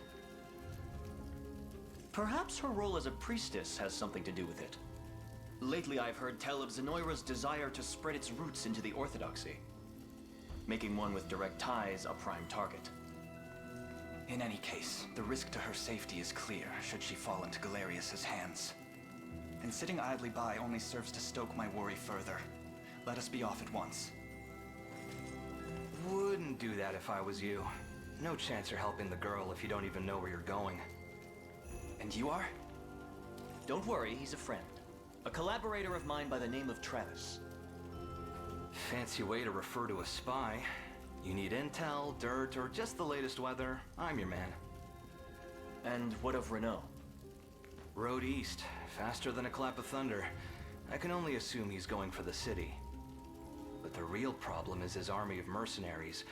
Perhaps her role as a priestess has something to do with it. Lately I've heard tell of Zenoiran's desire to spread its roots into the Orthodoxy, making one with direct ties a prime target. In any case, the risk to her safety is clear should she fall into Galerius's hands. And sitting idly by only serves to stoke my worry further. Let us be off at once. Wouldn't do that if I was you. No chance you're helping the girl if you don't even know where you're going. And you are? Don't worry, he's a friend. A collaborator of mine by the name of Travis. Fancy way to refer to a spy. You need intel, dirt, or just the latest weather, I'm your man. And what of Renaud? Road east, faster than a clap of thunder. I can only assume he's going for the city. But the real problem is his army of mercenaries.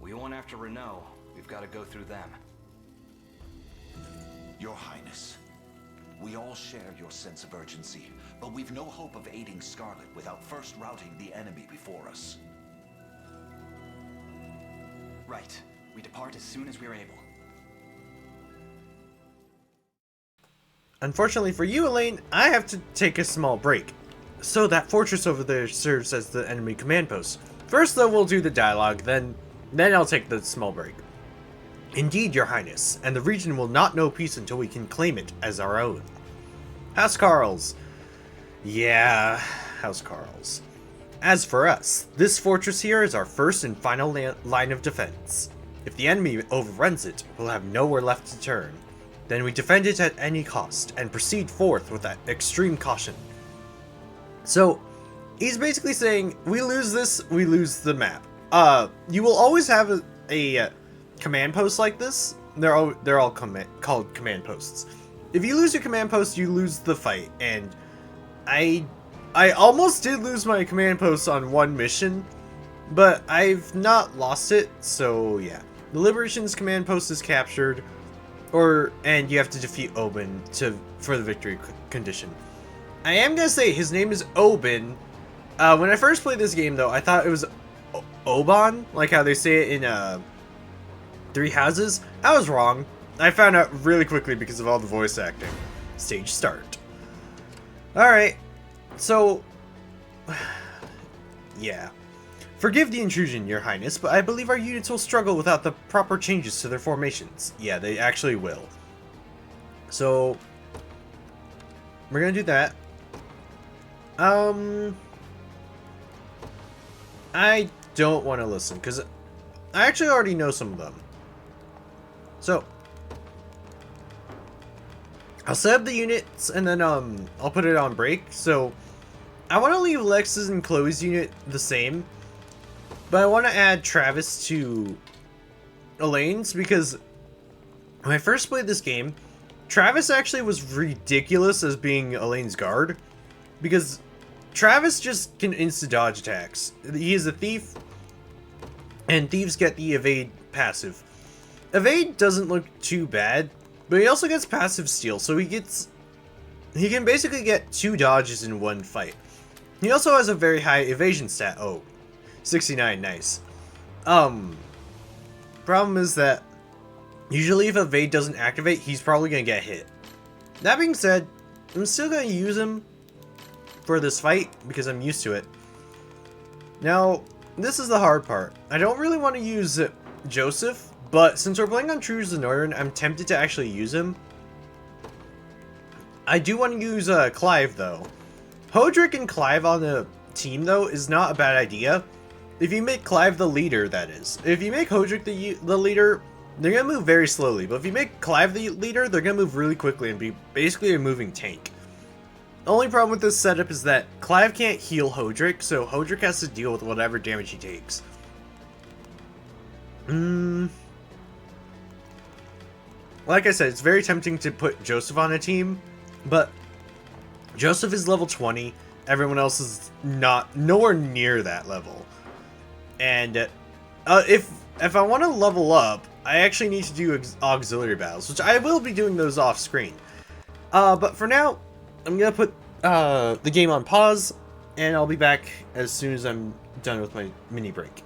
We want after Renaud, we've got to go through them. Your Highness, we all share your sense of urgency, but we've no hope of aiding Scarlet without first routing the enemy before us. Right. We depart as soon as we are able. Unfortunately for you, Elaine, I have to take a small break. So that fortress over there serves as the enemy command post. First, though, we'll do the dialogue, then I'll take the small break. Indeed, Your Highness, and the region will not know peace until we can claim it as our own. House Carls. Yeah, House Carls. As for us, this fortress here is our first and final line of defense. If the enemy overruns it, we'll have nowhere left to turn. Then we defend it at any cost, and proceed forth with extreme caution. So, he's basically saying, we lose this, we lose the map. You will always have a command post like this. They're all called command posts. If you lose your command post, you lose the fight, and I almost did lose my command post on one mission, but I've not lost it, so yeah. The Liberation's command post is captured, and you have to defeat Oben for the victory condition. I am gonna say his name is Oben. When I first played this game, though, I thought it was Oban, like how they say it in Three Houses. I was wrong. I found out really quickly because of all the voice acting. Stage start. Alright. So, yeah. Forgive the intrusion, Your Highness, but I believe our units will struggle without the proper changes to their formations. Yeah, they actually will. So, we're gonna do that. I don't want to listen, because I actually already know some of them. So, I'll set up the units, and then, I'll put it on break. So, I want to leave Lex's and Chloe's unit the same, but I want to add Travis to Elaine's, because when I first played this game, Travis actually was ridiculous as being Elaine's guard, because Travis just can insta-dodge attacks. He is a thief, and thieves get the evade passive. Evade doesn't look too bad, but he also gets passive steal, so he can basically get 2 dodges in one fight. He also has a very high evasion stat. Oh, 69, nice. Problem is that usually if evade doesn't activate, he's probably gonna get hit. That being said, I'm still gonna use him for this fight because I'm used to it. Now, this is the hard part. I don't really want to use Joseph, but since we're playing on True Zenoiran, I'm tempted to actually use him. I do want to use Clive, though. Hodrick and Clive on a team, though, is not a bad idea. If you make Clive the leader, that is. If you make Hodrick the leader, they're going to move very slowly. But if you make Clive the leader, they're going to move really quickly and be basically a moving tank. The only problem with this setup is that Clive can't heal Hodrick, so Hodrick has to deal with whatever damage he takes. Like I said, it's very tempting to put Joseph on a team, but Joseph is level 20. Everyone else is nowhere near that level. And if I want to level up, I actually need to do auxiliary battles, which I will be doing those off screen. But for now, I'm gonna put the game on pause, and I'll be back as soon as I'm done with my mini break.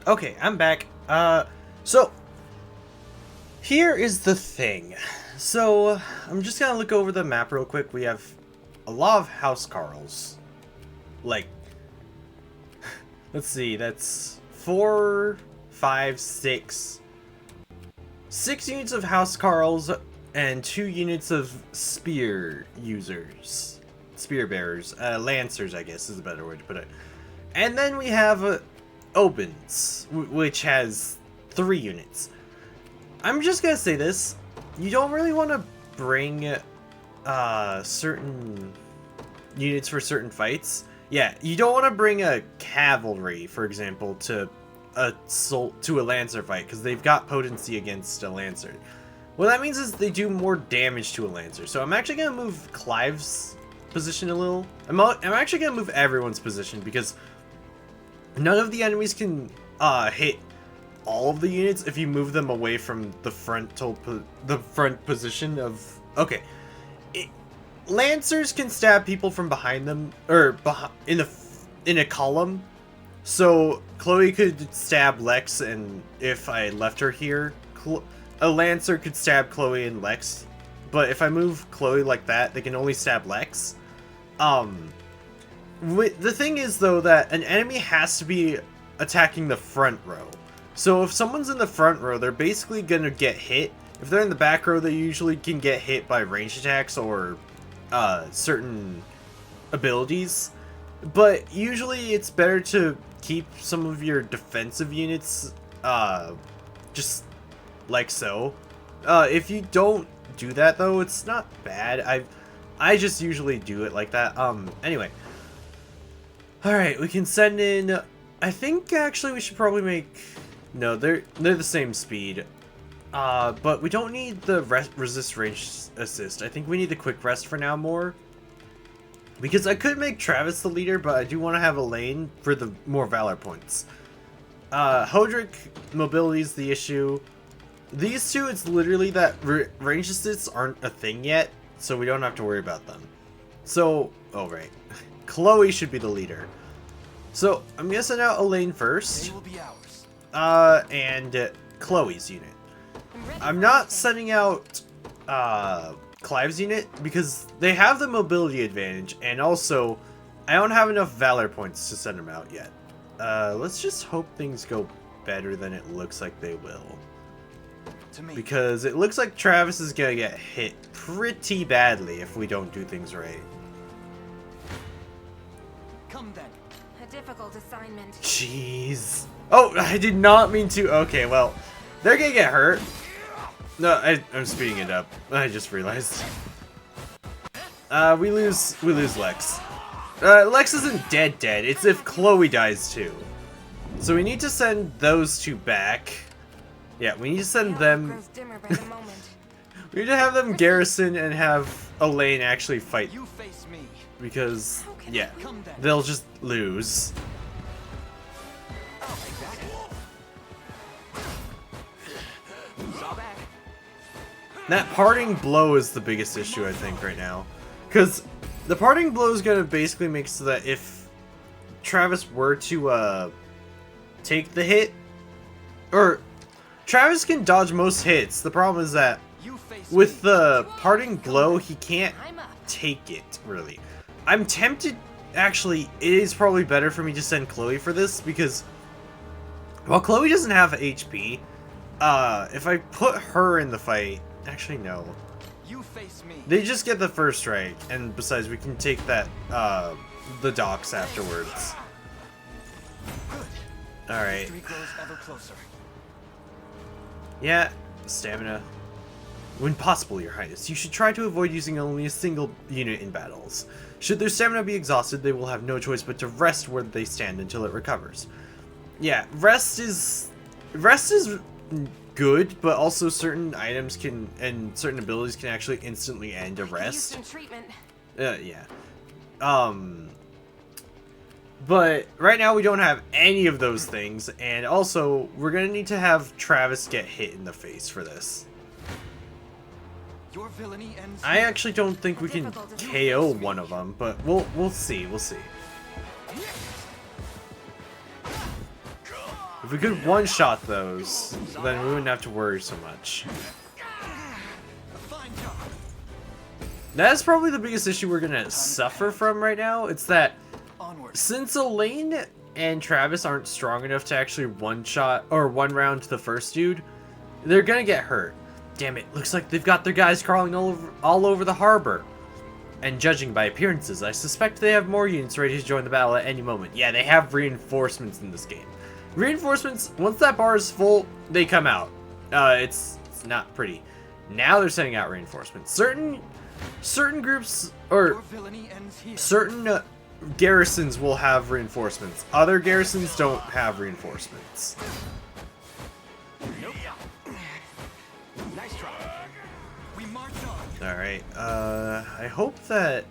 Okay, I'm back. So here is the thing. So I'm just gonna look over the map real quick. We have a lot of housecarls. Like, let's see, that's 4, 5, 6. 6 units of housecarls and 2 units of spear users. Spear bearers. Lancers, I guess, is a better way to put it. And then we have Opens, which has 3 units. I'm just gonna say this. You don't really want to bring certain units for certain fights. Yeah, you don't want to bring a cavalry, for example, to a Lancer fight, because they've got potency against a Lancer. What that means is they do more damage to a Lancer. So I'm actually going to move Clive's position a little. I'm actually going to move everyone's position, because none of the enemies can hit all of the units if you move them away from the front position of... Okay. Lancers can stab people from behind them, or in a column. So Chloe could stab Lex, and if I left her here, a Lancer could stab Chloe and Lex. But if I move Chloe like that, they can only stab Lex. The thing is, though, that an enemy has to be attacking the front row. So if someone's in the front row, they're basically gonna get hit. If they're in the back row, they usually can get hit by ranged attacks or certain abilities. But usually it's better to keep some of your defensive units just like so. If you don't do that, though, it's not bad. I just usually do it like that. Anyway. Alright, we can send in... I think, actually, we should probably make... No, they're the same speed. But we don't need the resist range assist. I think we need the quick rest for now more. Because I could make Travis the leader, but I do want to have Elaine for the more valor points. Hodrick mobility is the issue. These two, it's literally that range assists aren't a thing yet, so we don't have to worry about them. So, oh right, Chloe should be the leader. So I'm gonna send out Elaine first, and Chloe's unit. I'm not sending out Clive's unit because they have the mobility advantage, and also I don't have enough valor points to send them out yet. Let's just hope things go better than it looks like they will. Because it looks like Travis is gonna get hit pretty badly if we don't do things right. Come then. A difficult assignment. Jeez. Oh, I did not mean to. Okay, well, they're gonna get hurt. No, I'm speeding it up. I just realized. We lose Lex. Lex isn't dead. It's if Chloe dies too. So we need to send those two back. Yeah, we need to send them. We need to have them garrison and have Elaine actually fight. Because, yeah, they'll just lose. That parting blow is the biggest issue, I think, right now. Because the parting blow is going to basically make so that if Travis were to take the hit, or Travis can dodge most hits. The problem is that with the parting blow, he can't take it, really. I'm tempted, actually, it is probably better for me to send Chloe for this, because while Chloe doesn't have HP, if I put her in the fight, actually no. They just get the first strike, and besides, we can take that, the docks afterwards. Alright. Yeah, stamina. When possible, Your Highness, you should try to avoid using only a single unit in battles. Should their stamina be exhausted, they will have no choice but to rest where they stand until it recovers. Yeah, rest is good, but also certain items can, and certain abilities can actually instantly end a rest. Yeah. But right now we don't have any of those things, and also we're gonna need to have Travis get hit in the face for this. I actually don't think we can KO one of them, but we'll see. If we could one-shot those, then we wouldn't have to worry so much. That's probably the biggest issue we're gonna suffer from right now. It's that since Elaine and Travis aren't strong enough to actually one-shot or one-round the first dude, they're gonna get hurt. Damn it, looks like they've got their guys crawling all over the harbor. And judging by appearances, I suspect they have more units ready to join the battle at any moment. Yeah, they have reinforcements in this game. Reinforcements, once that bar is full, they come out. It's not pretty. Now they're sending out reinforcements. Certain groups, or certain garrisons will have reinforcements. Other garrisons don't have reinforcements. Alright, I hope that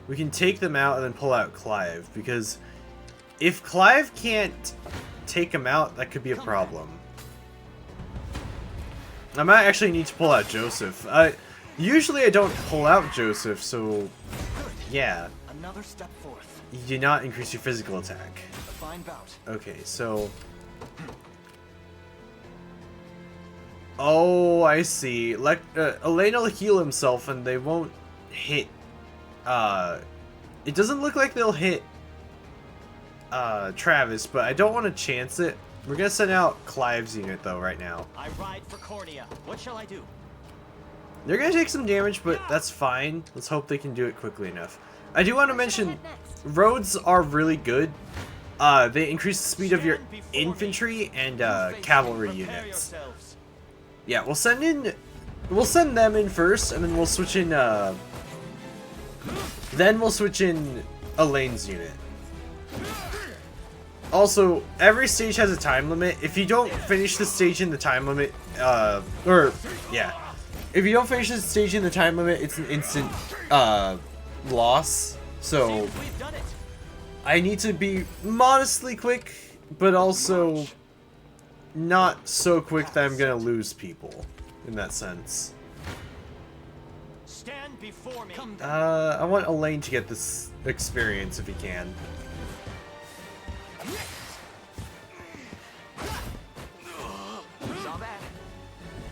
we can take them out and then pull out Clive, because if Clive can't take him out, that could be a problem. I might actually need to pull out Joseph. Usually I don't pull out Joseph, so yeah. Another step forth. You do not increase your physical attack. A fine bout. Okay, so oh, I see. Elaine will heal himself and they won't hit. It doesn't look like they'll hit Travis, but I don't want to chance it. We're gonna send out Clive's unit though right now. I ride for Cornea. What shall I do? They're gonna take some damage, but that's fine. Let's hope they can do it quickly enough. I do want to mention, roads are really good. They increase the speed of your infantry and cavalry units. Yeah, we'll send them in first, and then we'll switch in. Then we'll switch in Elaine's unit. Also, every stage has a time limit. If you don't finish the stage in the time limit, if you don't finish the stage in the time limit, it's an instant loss. So I need to be modestly quick, but also not so quick that I'm gonna lose people in that sense. Stand before me. I want Elaine to get this experience if he can. Saw that.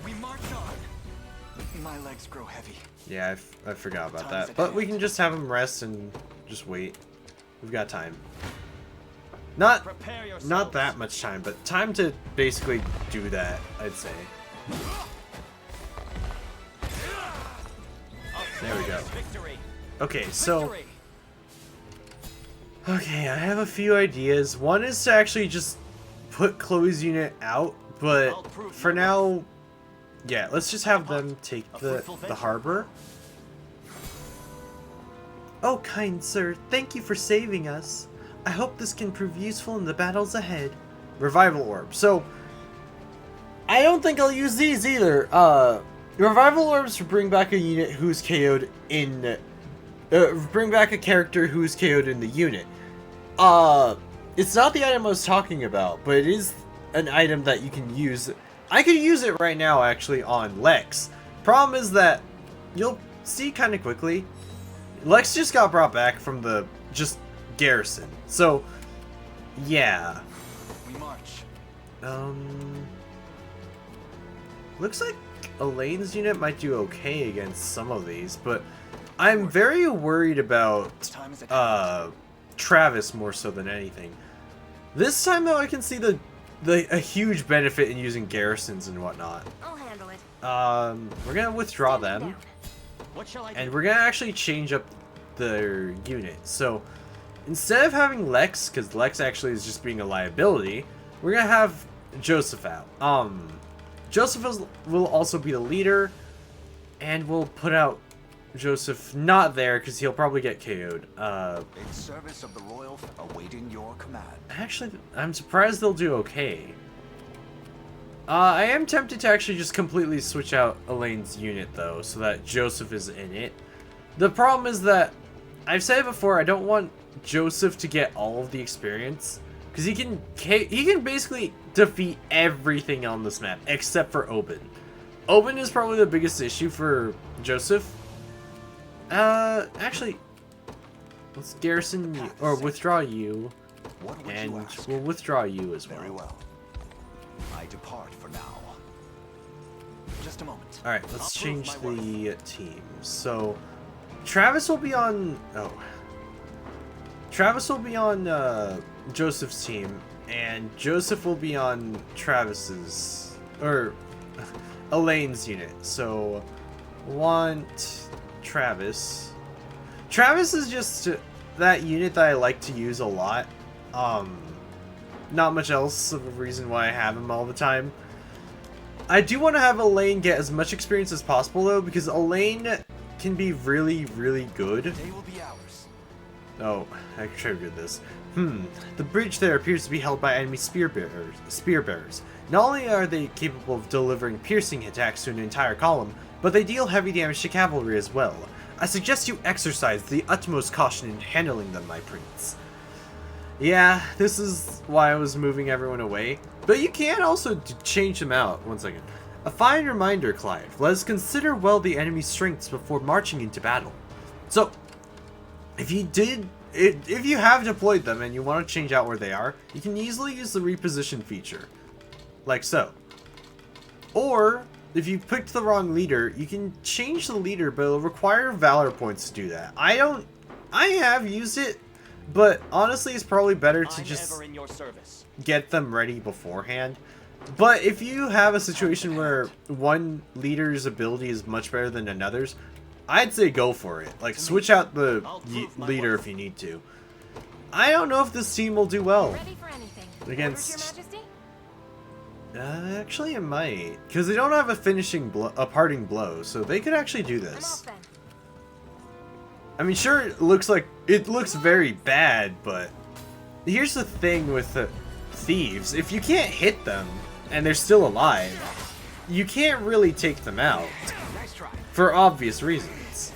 We march on. My legs grow heavy. Yeah, I forgot about that. But we can just have him rest and just wait. We've got time. Not that much time, but time to basically do that, I'd say. There we go. Okay, so... Okay, I have a few ideas. One is to actually just put Chloe's unit out, but for now... Yeah, let's just have them take the harbor. Oh, kind sir, thank you for saving us. I hope this can prove useful in the battles ahead. Revival Orb. So, I don't think I'll use these either. Revival Orbs bring back a unit who's KO'd in... bring back a character who's KO'd in the unit. It's not the item I was talking about, but it is an item that you can use. I could use it right now, actually, on Lex. Problem is that you'll see kind of quickly. Lex just got brought back from the garrison. So, yeah. We march. Looks like Elaine's unit might do okay against some of these, but I'm very worried about Travis more so than anything. This time, though, I can see a huge benefit in using garrisons and whatnot. I'll handle it. We're gonna withdraw them, and we're gonna actually change up their unit. So instead of having Lex, because Lex actually is just being a liability, we're gonna have Joseph out. Joseph will also be the leader, and we'll put out Joseph not there because he'll probably get KO'd. In service of the royal, awaiting your command. Actually, I'm surprised they'll do okay. I am tempted to actually just completely switch out Elaine's unit though, so that Joseph is in it. The problem is that, I've said it before, I don't want Joseph to get all of the experience, because he can basically defeat everything on this map except for Oben. Oben is probably the biggest issue for Joseph. Actually, let's garrison you, or withdraw you, and we'll withdraw you as well. Very well. I depart for now. Just a moment. Alright, let's change the team. So, Travis will be on... Oh. Travis will be on Joseph's team, and Joseph will be on Travis's... Or, Elaine's unit. So, want Travis. Travis is just that unit that I like to use a lot. Not much else of a reason why I have him all the time. I do want to have Elaine get as much experience as possible though, because Elaine can be really, really good. They will be ours. Oh, I triggered this. The bridge there appears to be held by enemy spear bearers. Not only are they capable of delivering piercing attacks to an entire column, but they deal heavy damage to cavalry as well. I suggest you exercise the utmost caution in handling them, my prince. Yeah, this is why I was moving everyone away. But you can also change them out. One second. A fine reminder, Clive. Let us consider well the enemy's strengths before marching into battle. So, if you have deployed them and you want to change out where they are, you can easily use the reposition feature. Like so. Or, if you picked the wrong leader, you can change the leader, but it'll require valor points to do that. I have used it, but honestly, it's probably better to just get them ready beforehand. But if you have a situation where one leader's ability is much better than another's, I'd say go for it. Like, switch out the leader if you need to. I don't know if this team will do well against... Actually, it might. Because they don't have a parting blow, so they could actually do this. I mean, sure, it looks very bad, but here's the thing with the thieves. If you can't hit them, and they're still alive, you can't really take them out. For obvious reasons.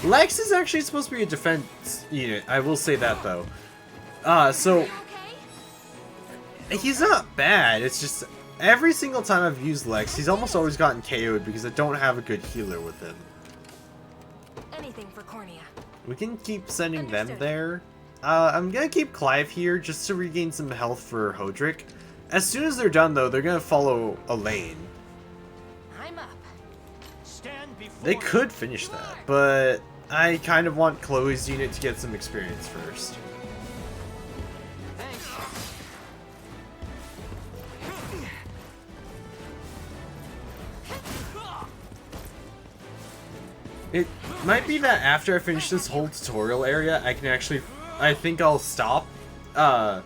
Lex is actually supposed to be a defense unit, I will say that though. So, he's not bad, it's just, every single time I've used Lex, he's almost always gotten KO'd because I don't have a good healer with him. Anything for Cornea. We can keep sending them there. I'm gonna keep Clive here just to regain some health for Hodrick. As soon as they're done, though, they're gonna follow Elaine. I'm up. They could finish that, but I kind of want Chloe's unit to get some experience first. It might be that after I finish this whole tutorial area, I can actually... I think I'll stop. I'm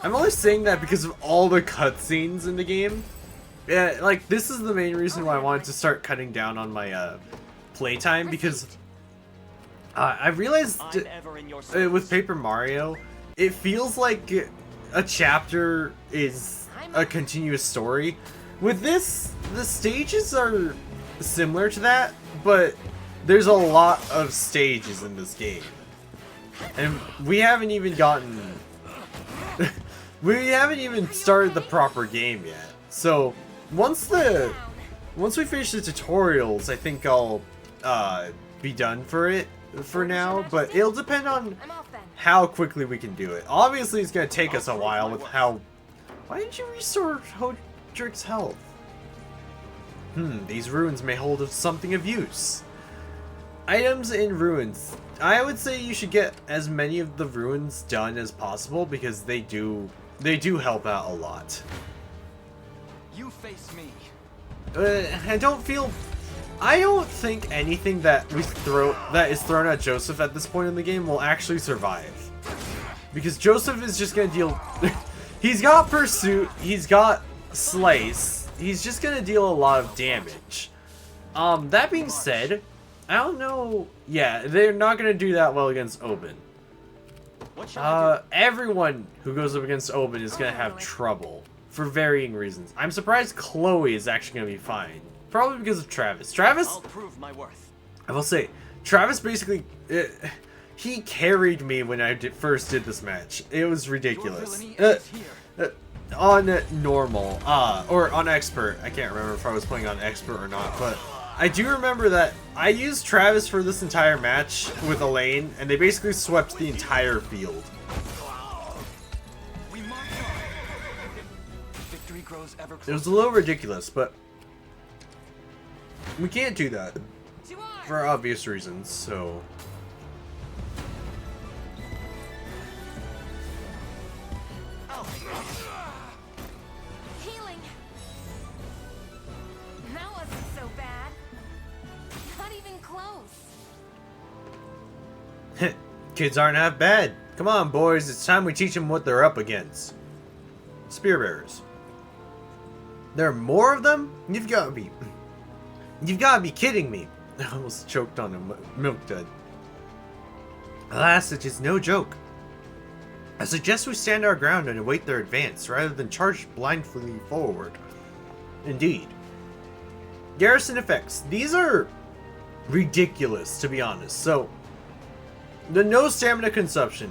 only saying that because of all the cutscenes in the game. Yeah, like, this is the main reason why I wanted to start cutting down on my playtime, because I realized with Paper Mario, it feels like a chapter is a continuous story. With this, the stages are similar to that, but there's a lot of stages in this game. And we haven't even gotten... we haven't even started the proper game yet. So, once we finish the tutorials, I think I'll be done for it for now. But it'll depend on how quickly we can do it. Obviously, it's going to take us a while with how... Why didn't you restore Hodrick's health? These ruins may hold something of use. Items in ruins. I would say you should get as many of the ruins done as possible because they do help out a lot. You face me. I don't think anything that is thrown at Joseph at this point in the game will actually survive. Because Joseph is just gonna deal he's got pursuit, he's got slice, he's just gonna deal a lot of damage. That being said, I don't know. Yeah, they're not going to do that well against Oben. Everyone who goes up against Oben is going to have trouble for varying reasons. I'm surprised Chloe is actually going to be fine. Probably because of Travis. Travis, I'll prove my worth. I will say, Travis basically, he carried me when I first did this match. It was ridiculous. On normal, or on expert. I can't remember if I was playing on expert or not, but I do remember that I used Travis for this entire match with Elaine, and they basically swept the entire field. It was a little ridiculous, but we can't do that for obvious reasons, so... Healing. That wasn't so bad. Not even close. Kids aren't half bad. Come on, boys. It's time we teach them what they're up against. Spear bearers. There are more of them? You've got to be kidding me. I almost choked on a milk dud. Alas, it is no joke. I suggest we stand our ground and await their advance, rather than charge blindly forward. Indeed. Garrison effects. These are ridiculous, to be honest. So, the no stamina consumption.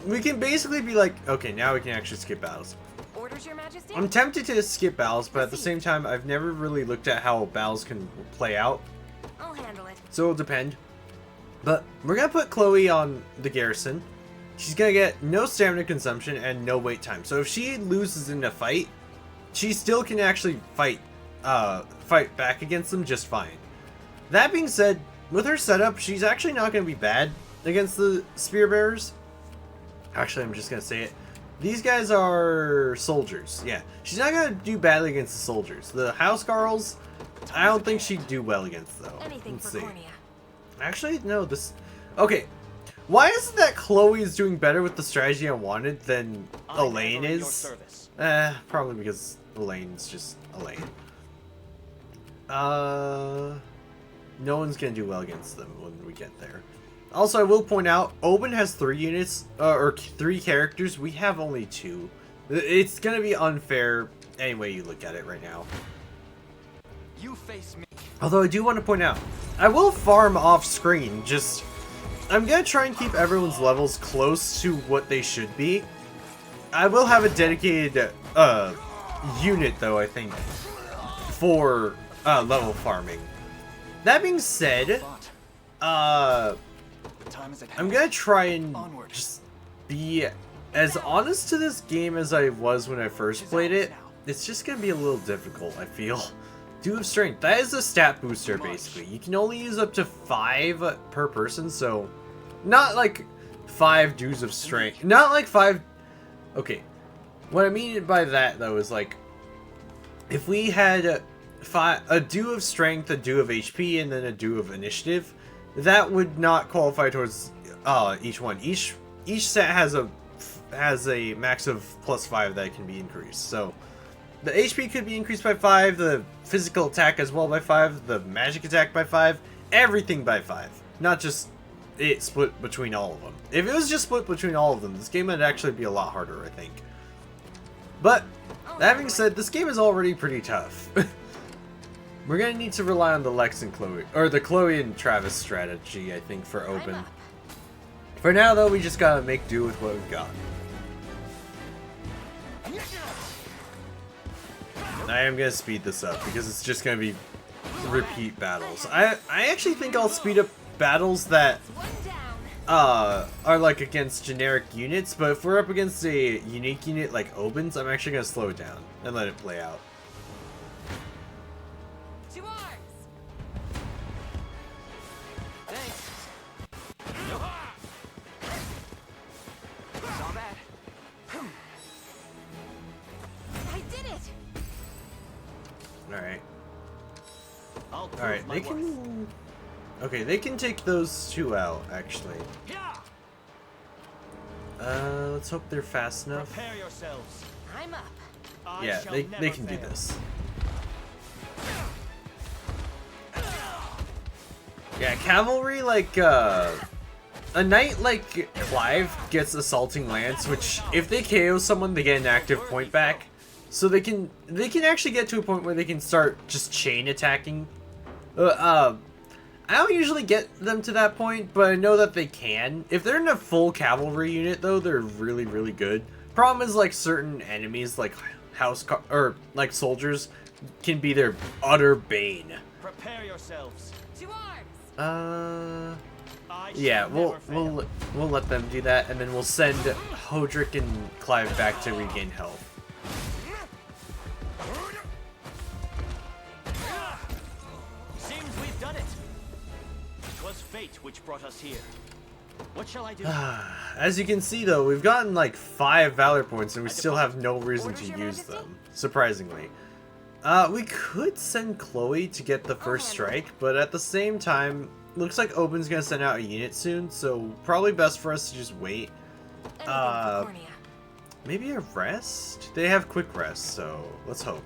We can basically be like, okay, now we can actually skip battles. Orders, Your Majesty? I'm tempted to skip battles, but at the same time, I've never really looked at how battles can play out. I'll handle it. So it'll depend. But we're going to put Chloe on the garrison. She's going to get no stamina consumption and no wait time. So if she loses in a fight, she still can actually fight back against them just fine. That being said, with her setup, she's actually not going to be bad against the spear bearers. Actually, I'm just going to say it. These guys are soldiers. Yeah, she's not going to do badly against the soldiers. The house girls, I don't think she'd do well against, though. Let's see. Actually, no, this... Okay, why is it that Chloe is doing better with the strategy I wanted than Elaine is? Probably because Elaine's just Elaine. No one's going to do well against them when we get there. Also, I will point out, Oben has 3 units, or 3 characters. We have only 2. It's going to be unfair any way you look at it right now. You face me. Although I do want to point out, I will farm off screen, I'm going to try and keep everyone's levels close to what they should be. I will have a dedicated unit though, I think, for level farming. That being said, I'm gonna try and just be as honest to this game as I was when I first played it. It's just gonna be a little difficult, I feel. Dew of Strength, that is a stat booster basically. You can only use up to 5 per person, so not like 5 Dews of Strength. Not like 5... Okay, what I mean by that though is like, if we had a Dew of Strength, a Dew of HP, and then a Dew of Initiative, that would not qualify towards each one. Each set has a max of +5 that can be increased. So the HP could be increased by 5, the physical attack as well by 5, the magic attack by 5, everything by 5. Not just it split between all of them. If it was just split between all of them, this game would actually be a lot harder, I think. But that being said, this game is already pretty tough. We're gonna need to rely on the Lex and Chloe, or the Chloe and Travis strategy, I think, for open. For now, though, we just gotta make do with what we've got. I am gonna speed this up because it's just gonna be repeat battles. I actually think I'll speed up battles that are like against generic units, but if we're up against a unique unit like Oben's, I'm actually gonna slow it down and let it play out. Alright, they can... Okay, they can take those 2 out, actually. Let's hope they're fast enough. Prepare yourselves. I'm up. Yeah, they can do this. Yeah, cavalry, like, a knight like Clive gets Assaulting Lance, which, if they KO someone, they get an active point back. So they can actually get to a point where they can start just chain attacking. I don't usually get them to that point, but I know that they can. If they're in a full cavalry unit, though, they're really, really good. Problem is, like, certain enemies, like like soldiers, can be their utter bane. Prepare yourselves. To arms. Yeah, we'll let them do that, and then we'll send Hodrick and Clive back to regain health. Seems we've done it. 'Twas fate which brought us here. What shall I do? As you can see, though, we've gotten like 5 Valor points, and we still have no reason to use them, surprisingly. We could send Chloe to get the first strike, but at the same time, looks like Oben's gonna send out a unit soon, so probably best for us to just wait. Maybe a rest? They have quick rest, so let's hope.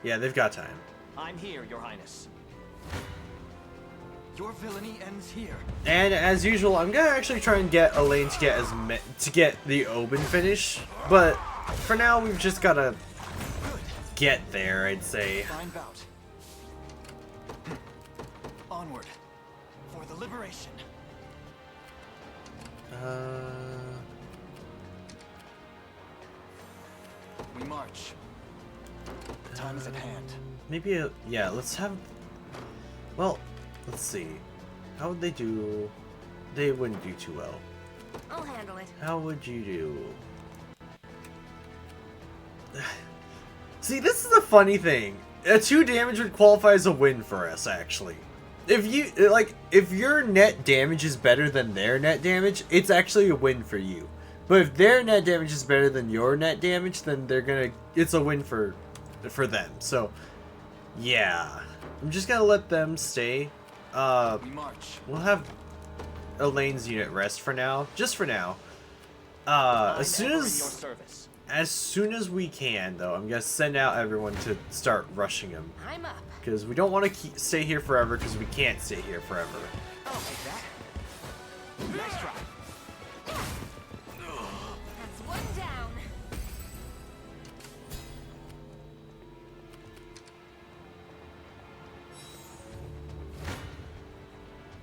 Yeah, they've got time. I'm here, Your Highness. Your villainy ends here. And as usual, I'm gonna actually try and get Elaine to get the Oben finish, but for now we've just gotta get there, I'd say. Fine bout. Onward for the liberation. We march. The time is at hand. Maybe yeah, let's have... Well, let's see. How would they do? They wouldn't do too well. I'll handle it. How would you do? See, this is the funny thing. A 2 damage would qualify as a win for us, actually. If your net damage is better than their net damage, it's actually a win for you. But if their net damage is better than your net damage, then it's a win for them. So, yeah. I'm just gonna let them stay. We'll have Elaine's unit rest for now. Just for now. As soon as we can, though, I'm gonna send out everyone to start rushing them. I'm up. Because we don't want to stay here forever, because we can't stay here forever. I'll take that. Nice try. That's one down.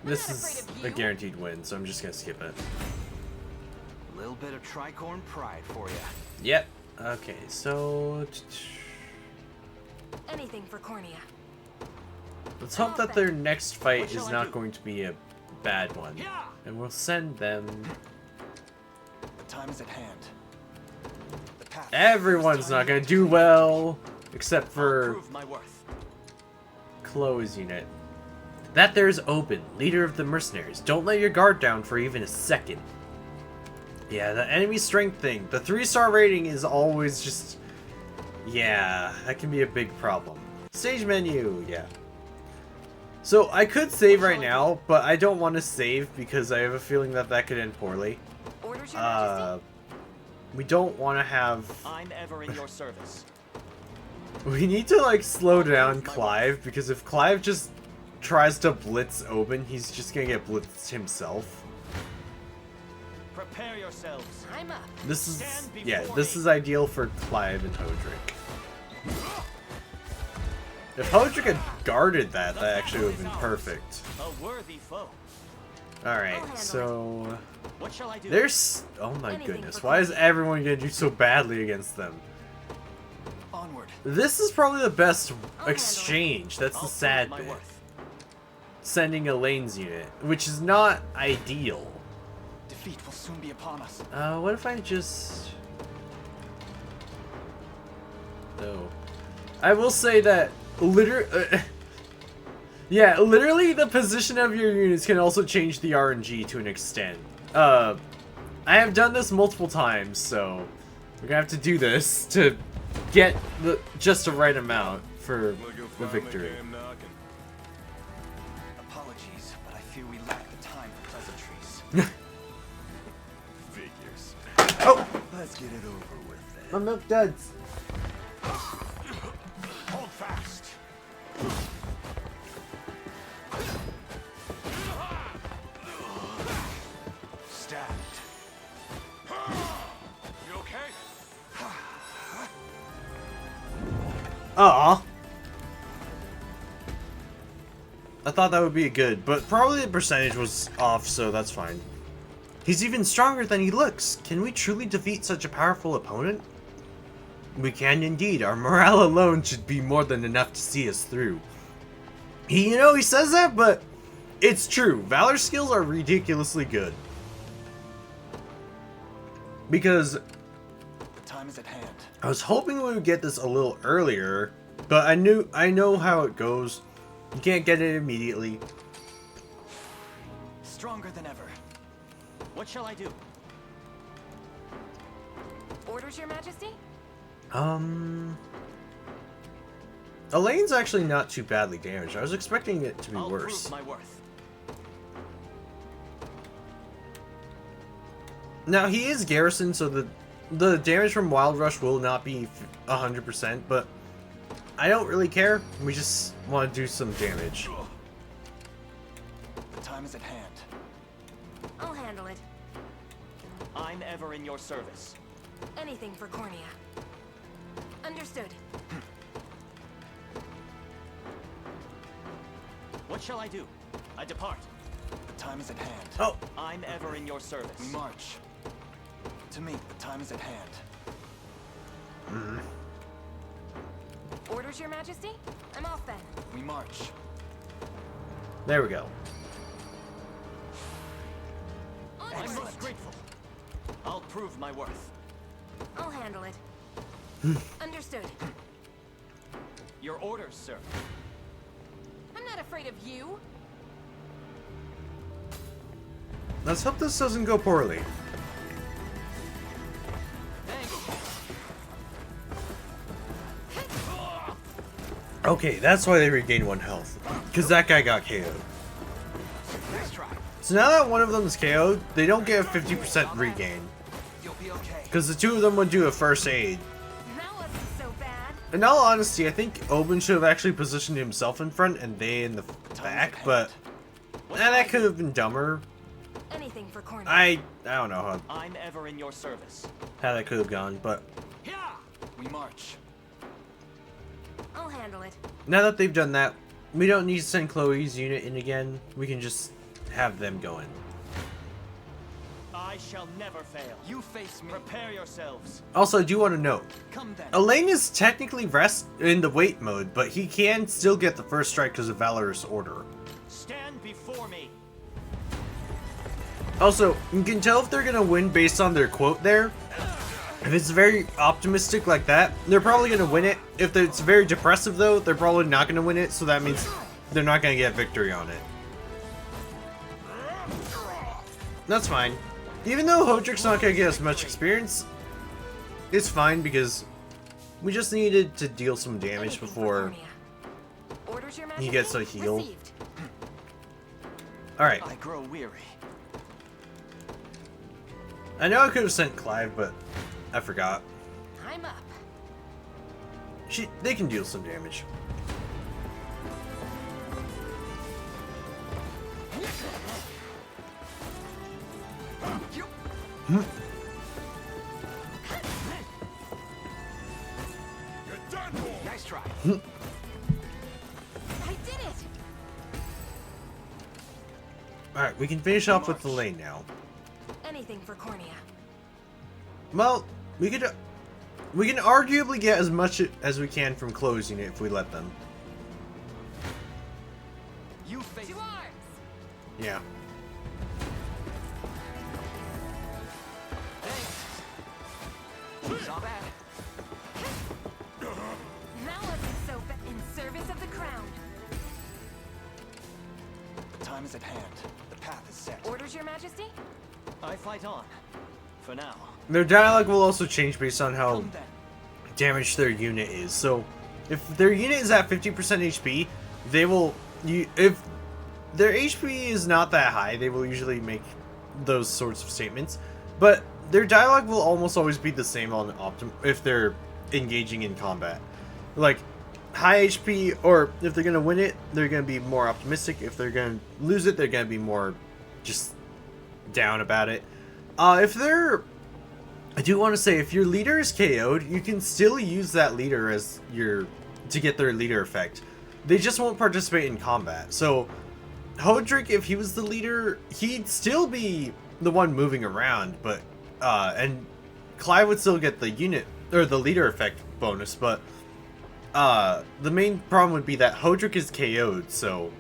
This is a guaranteed win, so I'm just gonna skip it. A little bit of tricorn pride for you. Yep. Okay, so Anything for Cornea. let's hope that their next fight is not going to be a bad one. And we'll send them. The time is at hand. Everyone's not gonna do well, except for Chloe's unit. That there's Open, leader of the mercenaries. Don't let your guard down for even a second. Yeah, the enemy strength thing. The 3-star rating is always just... Yeah, that can be a big problem. Stage menu, yeah. So I could save right now, but I don't want to save because I have a feeling that that could end poorly. We don't want to have... I'm ever in your service. We need to, like, slow down Clive, because if Clive just tries to blitz Oben, he's just gonna get blitzed himself. Prepare yourselves. I'm up. This is... Yeah, this is ideal for Clive and Hodrick. If Hodrick had guarded that, that actually would have been perfect. A worthy foe. Alright, so... What shall I do? There's... Oh my goodness, why is everyone gonna do so badly against them? Onward. This is probably the best exchange, that's the sad bit. Sending Elaine's unit, which is not ideal. Defeat will soon be upon us. What if I just... No. I will say that yeah, literally the position of your units can also change the RNG to an extent. I have done this multiple times, so we're gonna have to do this to get just the right amount for the victory. Apologies, but I fear we lack the time for pleasantries. Figures. Oh! Let's get it over with then. My milk duds. Hold fast. Stabbed. You okay? Aw. I thought that would be good, but probably the percentage was off, so that's fine. He's even stronger than he looks. Can we truly defeat such a powerful opponent? We can indeed. Our morale alone should be more than enough to see us through. He says that, but it's true. Valor skills are ridiculously good. Because Time is at hand. I was hoping we would get this a little earlier, but I know how it goes. You can't get it immediately. Stronger than ever. What shall I do? Orders, Your Majesty? Elaine's actually not too badly damaged. I was expecting it to be worse. Prove my worth. Now, he is garrisoned, so the damage from Wild Rush will not be 100%, but I don't really care. We just want to do some damage. The time is at hand. I'll handle it. I'm ever in your service. Anything for Cornea. Understood. What shall I do? I depart. The time is at hand. Oh! I'm ever in your service. We march. To meet, the time is at hand. Orders, Your Majesty? I'm off then. We march. There we go. I'm most grateful. I'll prove my worth. I'll handle it. Understood. Your orders, sir. I'm not afraid of you. Let's hope this doesn't go poorly. Okay, that's why they regained 1 health. Because that guy got KO'd. So now that one of them is KO'd, they don't get a 50% regain. Because the 2 of them would do a first aid. That wasn't so bad. In all honesty, I think Oben should have actually positioned himself in front and they in the back, but that could have been dumber. Anything for Cornea. I don't know I'm ever in your service. how that could have gone, but We march. I'll handle it. now that they've done that, we don't need to send Chloe's unit in again. We can just have them go in. I shall never fail. You face me. Prepare yourselves. Also, I do want to note, Come then. Elaine is technically rest in the wait mode, but he can still get the first strike because of Valorous Order. Stand before me. Also, you can tell if they're gonna win based on their quote there. If it's very optimistic like that, they're probably gonna win it. If it's very depressive though, they're probably not gonna win it, so that means they're not gonna get victory on it. That's fine. Even though Hodrick's not gonna get as much experience, it's fine because we just needed to deal some damage before he gets a heal. Alright. I grow weary. I know I could have sent Clive, but I forgot. I'm up. They can deal some damage. Nice try. I did it. Alright, we can finish off with the lane now. Anything for Cornea. Well, we can arguably get as much as we can from closing it if we let them. You face. To arms. Yeah. Not bad. That wasn't so bad. In service of the crown. Time is at hand. The path is set. Orders, Your Majesty? I fight on. For now. Their dialogue will also change based on how damaged their unit is. So, if their unit is at 50% HP, they will... if their HP is not that high, they will usually make those sorts of statements. But their dialogue will almost always be the same on if they're engaging in combat. Like, high HP, or if they're going to win it, they're going to be more optimistic. If they're going to lose it, they're going to be more just down about it. If they're... I do want to say, if your leader is KO'd, you can still use that leader as to get their leader effect. They just won't participate in combat. So, Hodrick, if he was the leader, he'd still be the one moving around, but and Clive would still get the unit or the leader effect bonus, but the main problem would be that Hodrick is KO'd, so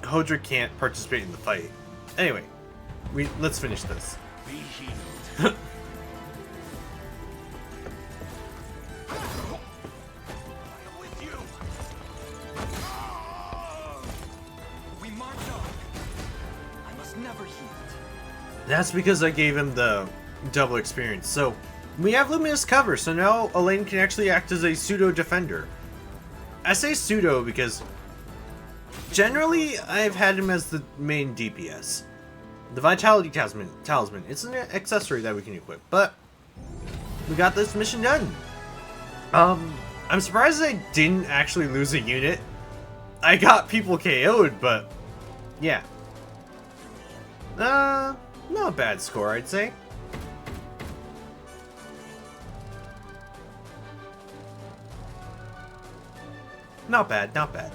Hodrick can't participate in the fight. Anyway, let's finish this. Be healed. That's because I gave him the double experience. So, we have Luminous Cover, so now Elaine can actually act as a pseudo-defender. I say pseudo because generally I've had him as the main DPS. The Vitality Talisman. It's an accessory that we can equip, but we got this mission done. I'm surprised I didn't actually lose a unit. I got people KO'd, but yeah. Not a bad score, I'd say. Not bad, not bad.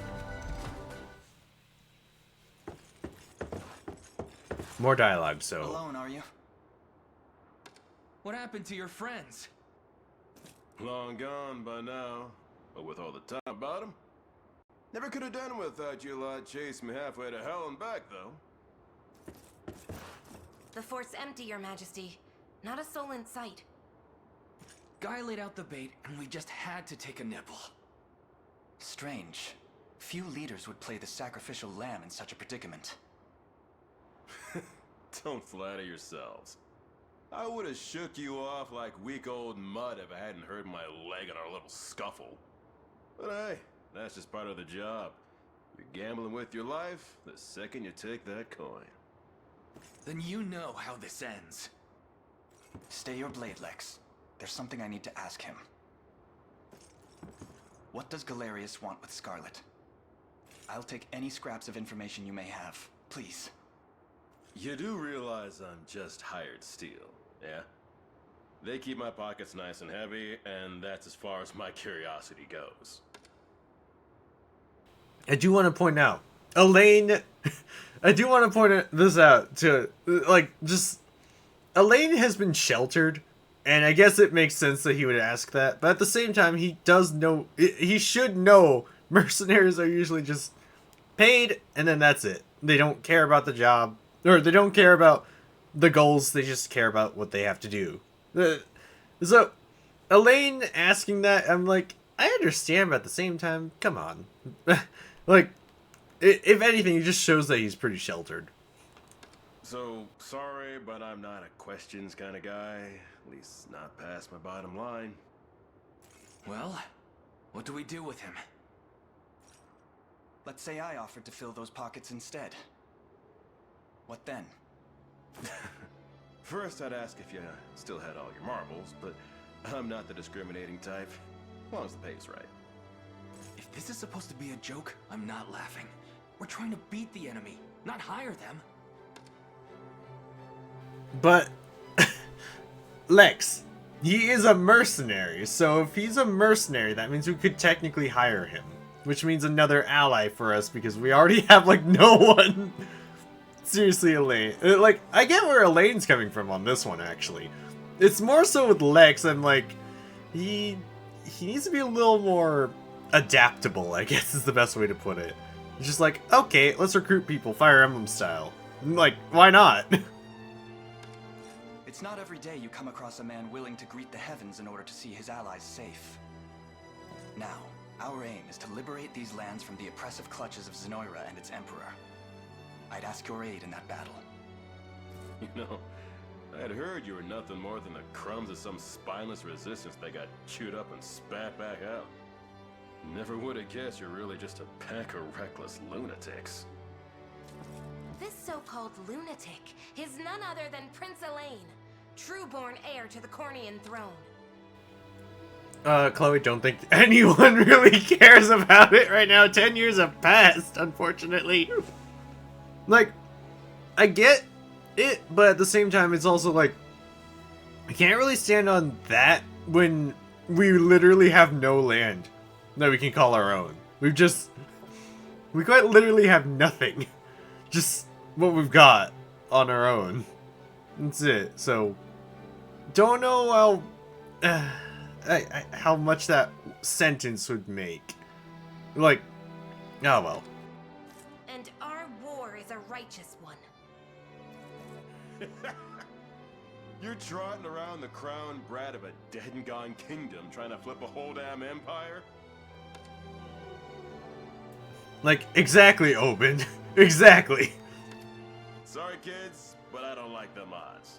More dialogue, so... Alone, are you? What happened to your friends? Long gone by now, but with all the time about them. Never could have done without you lot chasing me halfway to hell and back, though. The fort's empty, Your Majesty. Not a soul in sight. Guy laid out the bait, and we just had to take a nibble. Strange. Few leaders would play the sacrificial lamb in such a predicament. Don't flatter yourselves. I would have shook you off like weak old mud if I hadn't hurt my leg in our little scuffle. But hey, that's just part of the job. You're gambling with your life the second you take that coin. Then you know how this ends. Stay your blade, Lex. There's something I need to ask him. What does Galerius want with Scarlet? I'll take any scraps of information you may have, please. You do realize I'm just hired steel, yeah? They keep my pockets nice and heavy, and that's as far as my curiosity goes. I do want to point out, Elaine... I do want to point this out to, like, just Elaine has been sheltered, and I guess it makes sense that he would ask that. But at the same time, he does know, he should know mercenaries are usually just paid, and then that's it. They don't care about the job, or they don't care about the goals, they just care about what they have to do. So, Elaine asking that, I'm like, I understand, but at the same time, come on. Like, if anything, it just shows that he's pretty sheltered. So, sorry, but I'm not a questions kind of guy. At least not past my bottom line. Well, what do we do with him? Let's say I offered to fill those pockets instead. What then? First, I'd ask if you still had all your marbles, but I'm not the discriminating type. As long as the pay's right. If this is supposed to be a joke, I'm not laughing. We're trying to beat the enemy, not hire them. But, Lex, he is a mercenary, so if he's a mercenary, that means we could technically hire him. Which means another ally for us, because we already have, like, no one. Seriously, Elaine. Like, I get where Elaine's coming from on this one, actually. It's more so with Lex, I'm like, he needs to be a little more adaptable, I guess is the best way to put it. It's just like, okay, let's recruit people, Fire Emblem style. Like, why not? It's not every day you come across a man willing to greet the heavens in order to see his allies safe. Now, our aim is to liberate these lands from the oppressive clutches of Zenoiran and its emperor. I'd ask your aid in that battle. You know, I'd heard you were nothing more than the crumbs of some spineless resistance that got chewed up and spat back out. Never would have guessed you're really just a pack of reckless lunatics. This so-called lunatic is none other than Prince Elaine, true-born heir to the Cornian throne. Chloe, don't think anyone really cares about it right now. 10 years have passed, unfortunately. Like, I get it, but at the same time, it's also like, I can't really stand on that when we literally have no land that we can call our own. We quite literally have nothing. Just what we've got on our own. That's it. So, don't know how much that sentence would make. Like, oh well. And our war is a righteous one. You're trotting around the crown brat of a dead and gone kingdom trying to flip a whole damn empire? Like, exactly, Oben. Exactly. Sorry, kids, but I don't like them odds.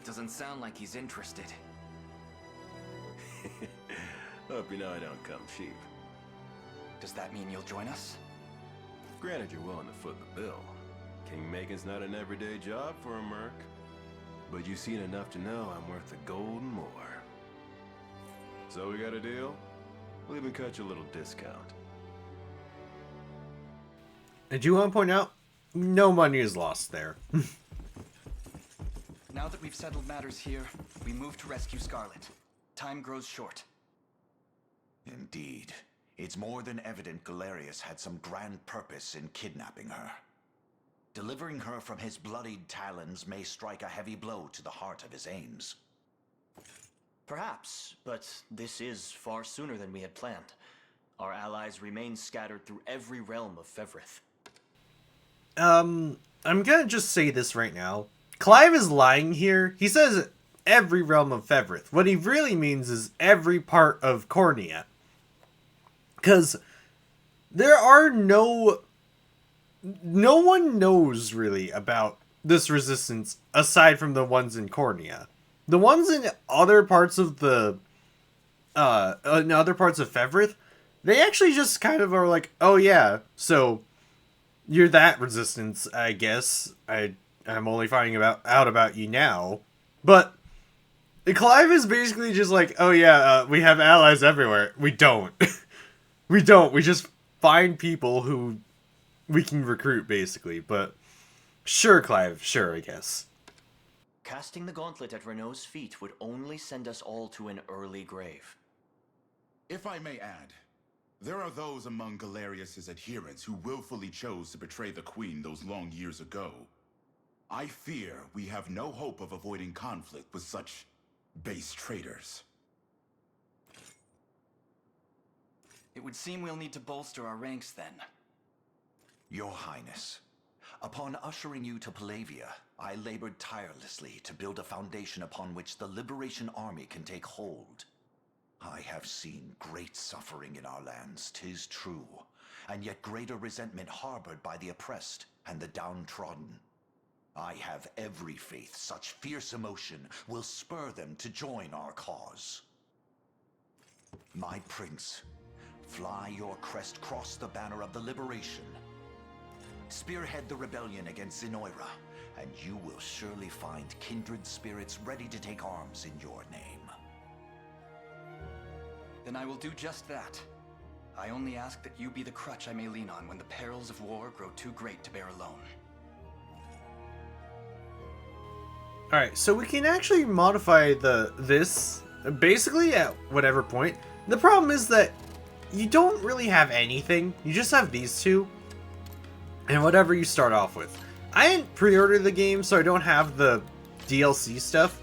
Doesn't sound like he's interested. Hope you know I don't come cheap. Does that mean you'll join us? Granted, you're willing to foot the bill. King-making's not an everyday job for a merc. But you've seen enough to know I'm worth the gold and more. So we got a deal? We'll even cut you a little discount. I do want to point out, no money is lost there. Now that we've settled matters here, we move to rescue Scarlet. Time grows short. Indeed. It's more than evident Galerius had some grand purpose in kidnapping her. Delivering her from his bloodied talons may strike a heavy blow to the heart of his aims. Perhaps, but this is far sooner than we had planned. Our allies remain scattered through every realm of Fevrith. I'm gonna just say this right now. Clive is lying here. He says every realm of Fevrith. What he really means is every part of Cornia. Because there are no one knows really about this resistance aside from the ones in Cornia. The ones in other parts of the in other parts of Fevrith, they actually just kind of are like, oh yeah, so you're that resistance, I guess. I'm only finding out about you now. But Clive is basically just like, oh yeah, we have allies everywhere. We don't. We don't. We just find people who we can recruit, basically. But sure, Clive. Sure, I guess. Casting the gauntlet at Renault's feet would only send us all to an early grave. If I may add, there are those among Galerius's adherents who willfully chose to betray the Queen those long years ago. I fear we have no hope of avoiding conflict with such base traitors. It would seem we'll need to bolster our ranks then. Your Highness, upon ushering you to Palavia, I labored tirelessly to build a foundation upon which the Liberation Army can take hold. I have seen great suffering in our lands, 'tis true, and yet greater resentment harbored by the oppressed and the downtrodden. I have every faith such fierce emotion will spur them to join our cause. My prince, fly your crest across the banner of the Liberation. Spearhead the rebellion against Zenoira, and you will surely find kindred spirits ready to take arms in your name. Then I will do just that. I only ask that you be the crutch I may lean on when the perils of war grow too great to bear alone. Alright, so we can actually modify this basically at whatever point. The problem is that you don't really have anything. You just have these two. And whatever you start off with. I didn't pre-order the game, so I don't have the DLC stuff.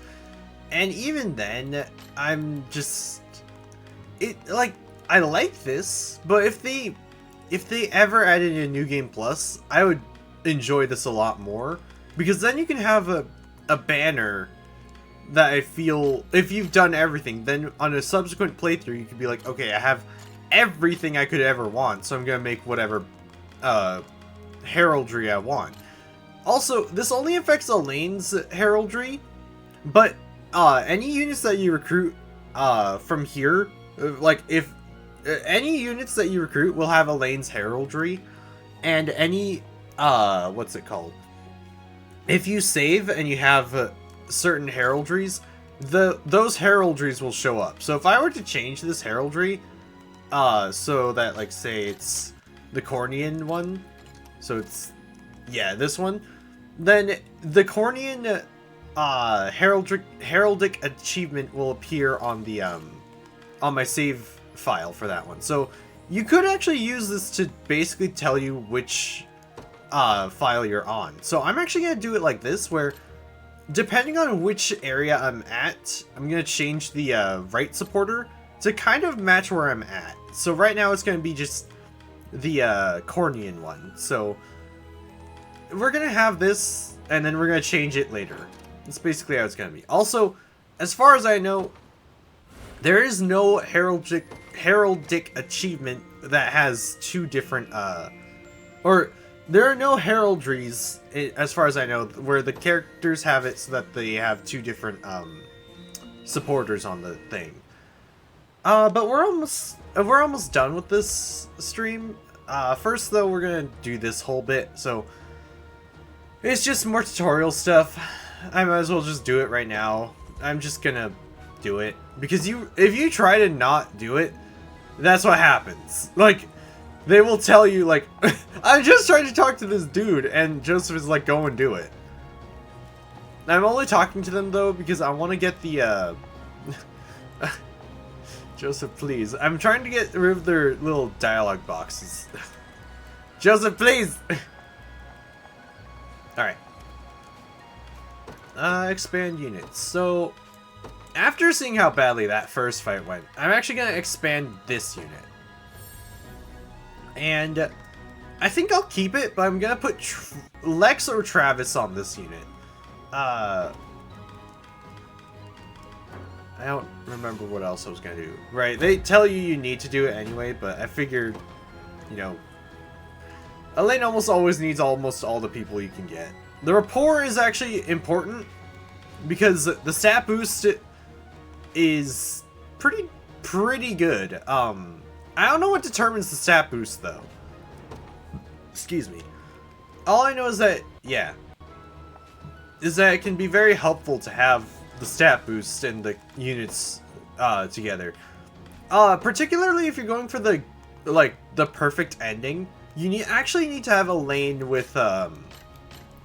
And even then, I'm just... I like this, but if they ever added a New Game Plus, I would enjoy this a lot more. Because then you can have a banner that I feel, if you've done everything, then on a subsequent playthrough, you could be like, okay, I have everything I could ever want, so I'm gonna make whatever heraldry I want. Also, this only affects Elaine's heraldry, but any units that you recruit from here, like if any units that you recruit will have Elaine's heraldry, and any what's it called? If you save and you have certain heraldries, those heraldries will show up. So if I were to change this heraldry, so that, like, say it's the Cornian one, so it's, yeah, this one, then the Cornian heraldic achievement will appear on the on my save file for that one. So you could actually use this to basically tell you which file you're on. So I'm actually gonna do it like this, where depending on which area I'm at, I'm gonna change the right supporter to kind of match where I'm at. So right now it's gonna be just the Cornian one. So we're gonna have this, and then we're gonna change it later. That's basically how it's gonna be. Also, as far as I know, there is no heraldic achievement that has two different or there are no heraldries, as far as I know, where the characters have it so that they have two different supporters on the thing. But we're almost done with this stream. First, though, we're gonna do this whole bit, so it's just more tutorial stuff. I might as well just do it right now. I'm just gonna do it because if you try to not do it, that's what happens. Like, they will tell you, like, I'm just trying to talk to this dude, and Joseph is like, go and do it. I'm only talking to them, though, because I want to get the, Joseph, please. I'm trying to get rid of their little dialogue boxes. Joseph, please! Alright. Expand units. So, after seeing how badly that first fight went, I'm actually going to expand this unit. And I think I'll keep it, but I'm going to put Lex or Travis on this unit. I don't remember what else I was going to do. Right, they tell you need to do it anyway, but I figured, you know, Elaine almost always needs almost all the people you can get. The rapport is actually important, because the stat boost is pretty good. I don't know what determines the stat boost, though. Excuse me. All I know is that, yeah, is that it can be very helpful to have the stat boost and the units together. Particularly if you're going for the perfect ending, you actually need to have a lane with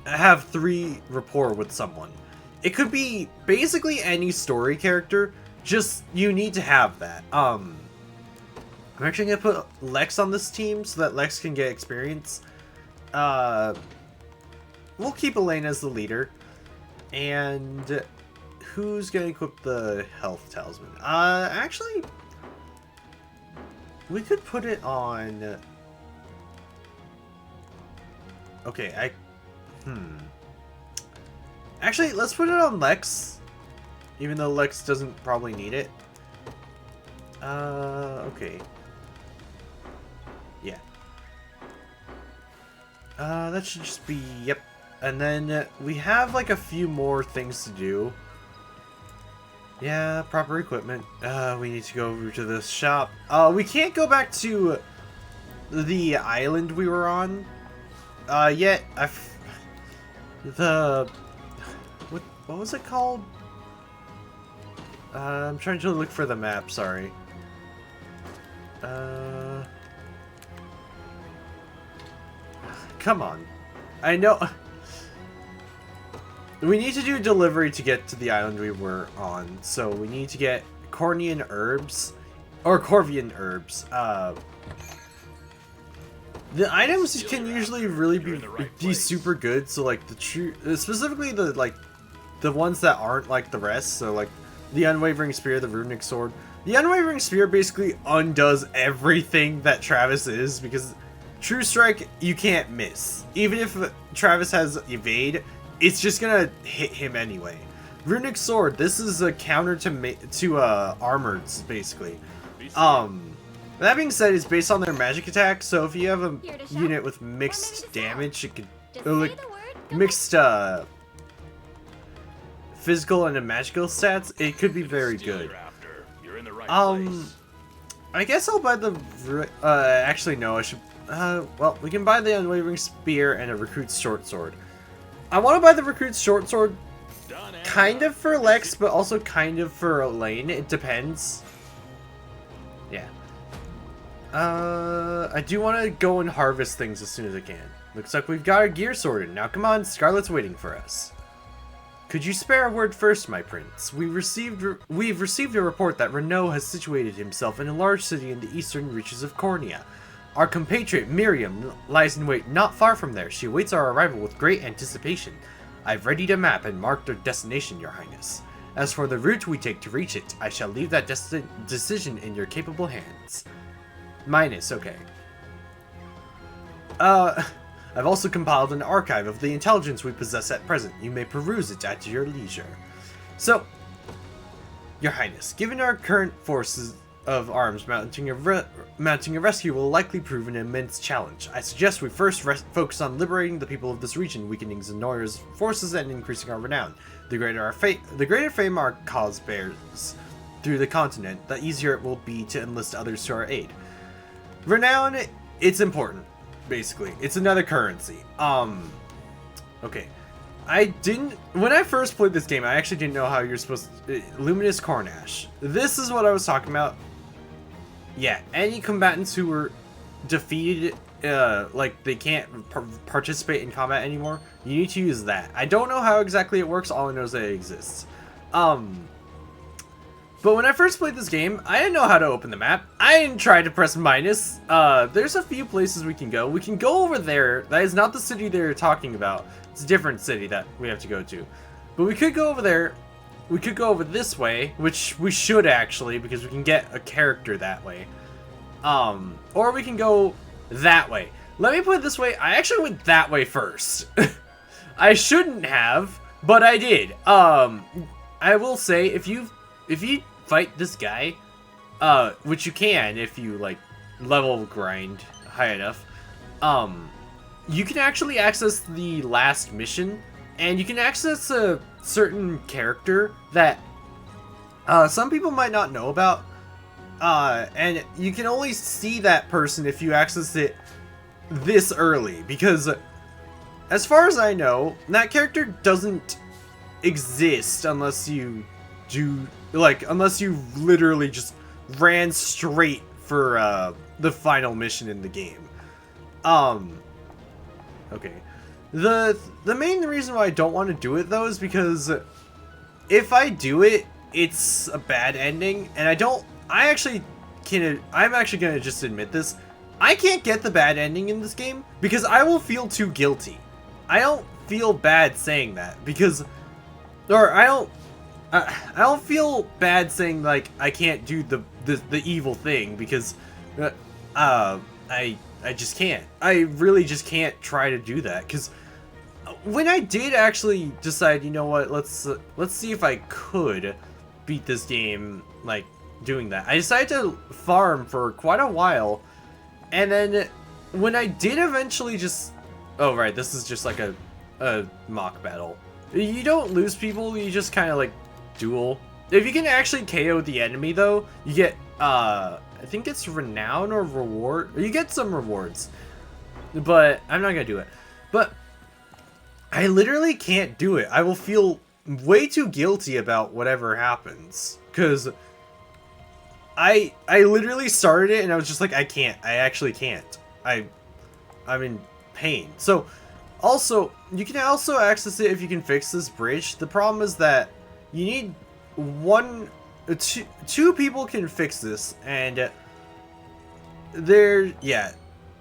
have 3 rapport with someone. It could be basically any story character, just you need to have that. I'm actually gonna put Lex on this team so that Lex can get experience. we'll keep Elena as the leader. And who's gonna equip the health talisman? Actually, we could put it on. Okay, Actually, let's put it on Lex, even though Lex doesn't probably need it. Okay. Yeah. That should just be, yep. And then we have like a few more things to do. Yeah, proper equipment. We need to go over to this shop. We can't go back to the island we were on. Yet. What was it called? I'm trying to look for the map, sorry. Come on. I know. We need to do a delivery to get to the island we were on. So we need to get Cornian herbs. Or Corvian herbs. The items can usually really be super good. So like the true, specifically the ones that aren't like the rest. So like the Unwavering Spear, the Runic Sword. The Unwavering Spear basically undoes everything that Travis is, because True Strike you can't miss. Even if Travis has evade, it's just gonna hit him anyway. Runic Sword, this is a counter to armoreds basically. That being said, it's based on their magic attack, so if you have a unit with mixed damage, it could mixed physical and magical stats, it could be very good. I guess I'll buy the actually no, I should well, we can buy the Unwavering Spear and a Recruit's Short Sword. I want to buy the Recruit's Short Sword kind of for Lex, but also kind of for Elaine. It depends. Yeah. I do want to go and harvest things as soon as I can. Looks like we've got our gear sorted. Now come on, Scarlet's waiting for us. Could you spare a word first, my prince? We've received a report that Renault has situated himself in a large city in the eastern reaches of Cornia. Our compatriot Miriam lies in wait not far from there. She awaits our arrival with great anticipation. I've readied a map and marked our destination, your highness. As for the route we take to reach it, I shall leave that decision in your capable hands. Minus, okay. I've also compiled an archive of the intelligence we possess at present. You may peruse it at your leisure. So, your highness, given our current forces of arms, mounting a rescue will likely prove an immense challenge. I suggest we first focus on liberating the people of this region, weakening Zenoiran's forces and increasing our renown. The greater fame our cause bears through the continent, the easier it will be to enlist others to our aid. Renown, it's important, basically. It's another currency. Okay. When I first played this game, I actually didn't know how you're supposed to... Luminous Cornash. This is what I was talking about. Yeah, any combatants who were defeated, like they can't participate in combat anymore, you need to use that. I don't know how exactly it works, all I know is that it exists. But when I first played this game, I didn't know how to open the map. I didn't try to press minus. There's a few places we can go. We can go over there. That is not the city they're talking about. It's a different city that we have to go to. But we could go over there. We could go over this way, which we should actually, because we can get a character that way. Or we can go that way. Let me put it this way. I actually went that way first. I shouldn't have, but I did. I will say, if you fight this guy, which you can if you like level grind high enough, you can actually access the last mission, and you can access a certain character that some people might not know about, and you can only see that person if you access it this early, because as far as I know, that character doesn't exist unless you do, like, unless you literally just ran straight for the final mission in the game. Okay. The main reason why I don't want to do it though is because if I do it, it's a bad ending, and I'm actually gonna just admit this. I can't get the bad ending in this game because I will feel too guilty. I don't feel bad saying that because, or I don't feel bad saying like I can't do the evil thing because, I just can't. I really just can't try to do that because when I did actually decide, you know what, let's see if I could beat this game like doing that. I decided to farm for quite a while, and then when I did eventually just, oh right, this is just like a mock battle. You don't lose people, you just kind of like duel. If you can actually KO the enemy though, you get I think it's renown or reward. You get some rewards, but I'm not gonna do it. But I literally can't do it. I will feel way too guilty about whatever happens because I literally started it and I was just like, I can't. I actually can't. I'm in pain. So also you can also access it if you can fix this bridge. The problem is that you need two people can fix this, and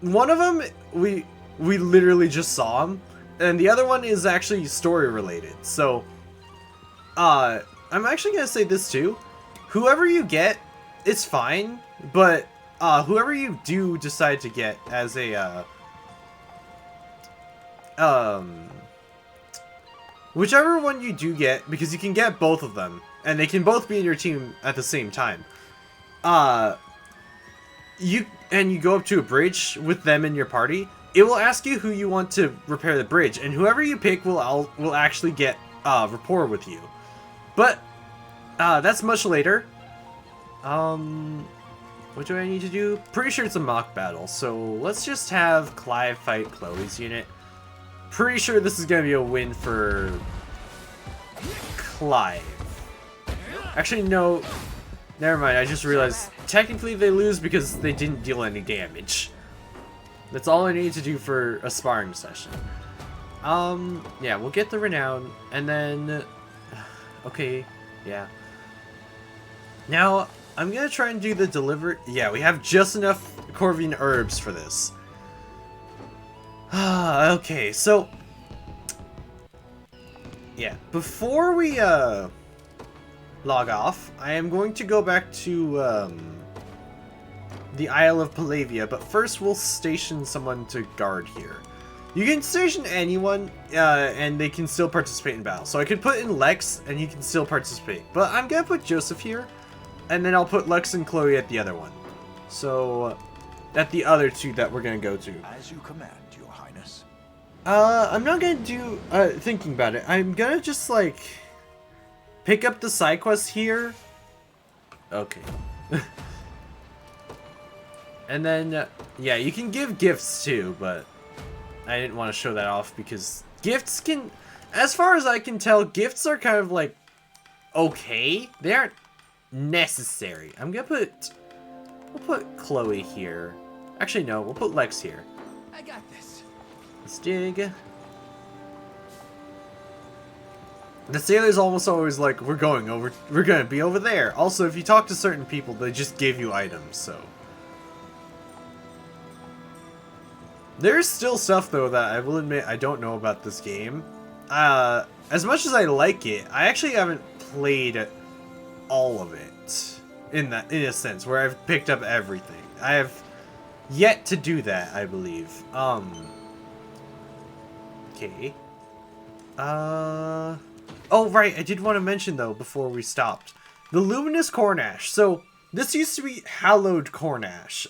one of them we literally just saw him, and the other one is actually story related. So I'm actually gonna say this too, whoever you get, it's fine, but whoever you do decide to get as a whichever one you do get, because you can get both of them and they can both be in your team at the same time, you go up to a bridge with them in your party, it will ask you who you want to repair the bridge, and whoever you pick will actually get rapport with you. But that's much later. What do I need to do? Pretty sure it's a mock battle, so let's just have Clive fight Chloe's unit. Pretty sure this is gonna be a win for Clive. Actually, no. Never mind, I just realized technically they lose because they didn't deal any damage. That's all I need to do for a sparring session. Yeah, we'll get the renown, and then... Okay, yeah. Now, I'm gonna try and do the deliver... Yeah, we have just enough Corvian herbs for this. Okay, so... Yeah, before we, log off, I am going to go back to, the Isle of Palavia, but first we'll station someone to guard here. You can station anyone, and they can still participate in battle. So I could put in Lex, and he can still participate. But I'm gonna put Joseph here, and then I'll put Lex and Chloe at the other one. So, at the other two that we're gonna go to. As you command, Your Highness. I'm not gonna do, thinking about it. I'm gonna just, like, pick up the side quest here. Okay. And then, yeah, you can give gifts too, but I didn't want to show that off because gifts can, as far as I can tell, gifts are kind of like, okay. They aren't necessary. I'm gonna we'll put Chloe here. Actually, no, we'll put Lex here. I got this. Let's dig. The sailor's almost always like, we're gonna be over there. Also, if you talk to certain people, they just give you items, so. There's still stuff, though, that I will admit I don't know about this game. As much as I like it, I actually haven't played all of it, in a sense, where I've picked up everything. I have yet to do that, I believe. Okay. Oh, right, I did want to mention, though, before we stopped. The Luminous Cornash. So, this used to be Hallowed Cornash,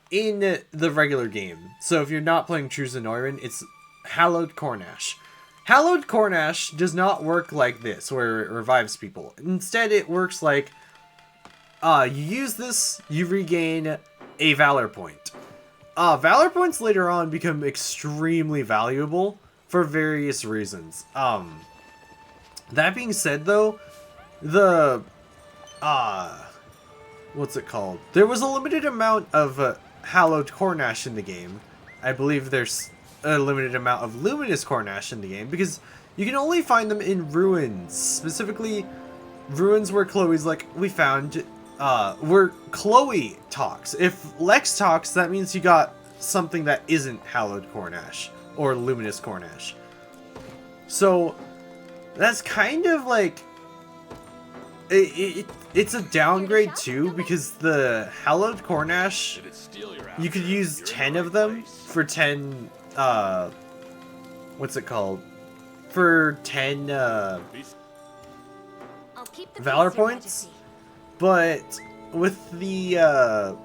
in the regular game. So, if you're not playing True Zenoiran, it's Hallowed Cornash. Hallowed Cornash does not work like this, where it revives people. Instead, it works like, you use this, you regain a Valor Point. Valor Points later on become extremely valuable for various reasons. That being said, though, the, what's it called? There was a limited amount of, Hallowed Cornash in the game. I believe there's a limited amount of Luminous Cornash in the game, because you can only find them in ruins. Specifically, ruins where Chloe's like, we found, where Chloe talks. If Lex talks, that means you got something that isn't Hallowed Cornash, or Luminous Cornash. So that's kind of like it's a downgrade too, because the hallowed Cornash, you could use 10 of them for 10 what's it called, for 10 valor points. But with the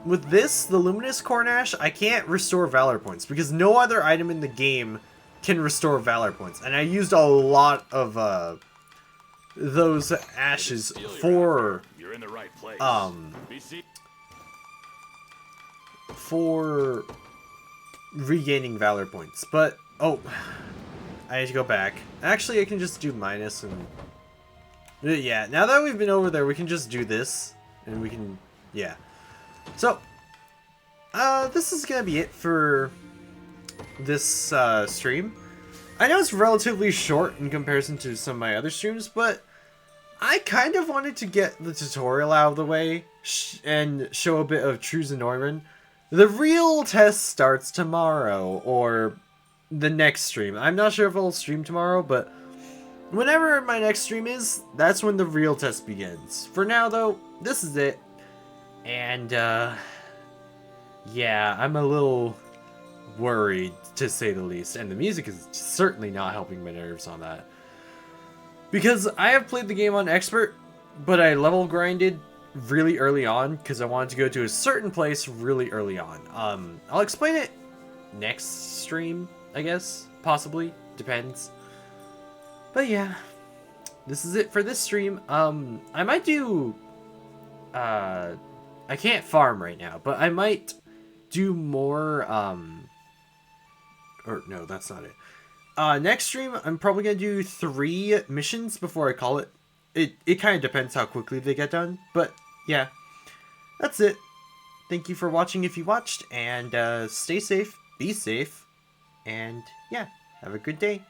with the luminous Cornash, I can't restore valor points because no other item in the game can restore valor points, and I used a lot of those ashes for for regaining valor points. But oh, I need to go back. Actually, I can just do minus and yeah. Now that we've been over there, we can just do this, and we can yeah. So this is gonna be it for this stream. I know it's relatively short in comparison to some of my other streams, but I kind of wanted to get the tutorial out of the way and show a bit of True Zenoiran. The real test starts tomorrow, or the next stream. I'm not sure if I'll stream tomorrow, but whenever my next stream is, that's when the real test begins. For now, though, this is it. And, yeah, I'm a little worried, to say the least, and the music is certainly not helping my nerves on that. Because I have played the game on expert, but I level grinded really early on because I wanted to go to a certain place really early on. I'll explain it next stream, I guess, possibly, depends. But yeah, this is it for this stream. I might do, I can't farm right now, but I might do more, or no, that's not it. Next stream, I'm probably going to do 3 missions before I call it. It kind of depends how quickly they get done, but yeah, that's it. Thank you for watching if you watched, and stay safe, be safe, and yeah, have a good day.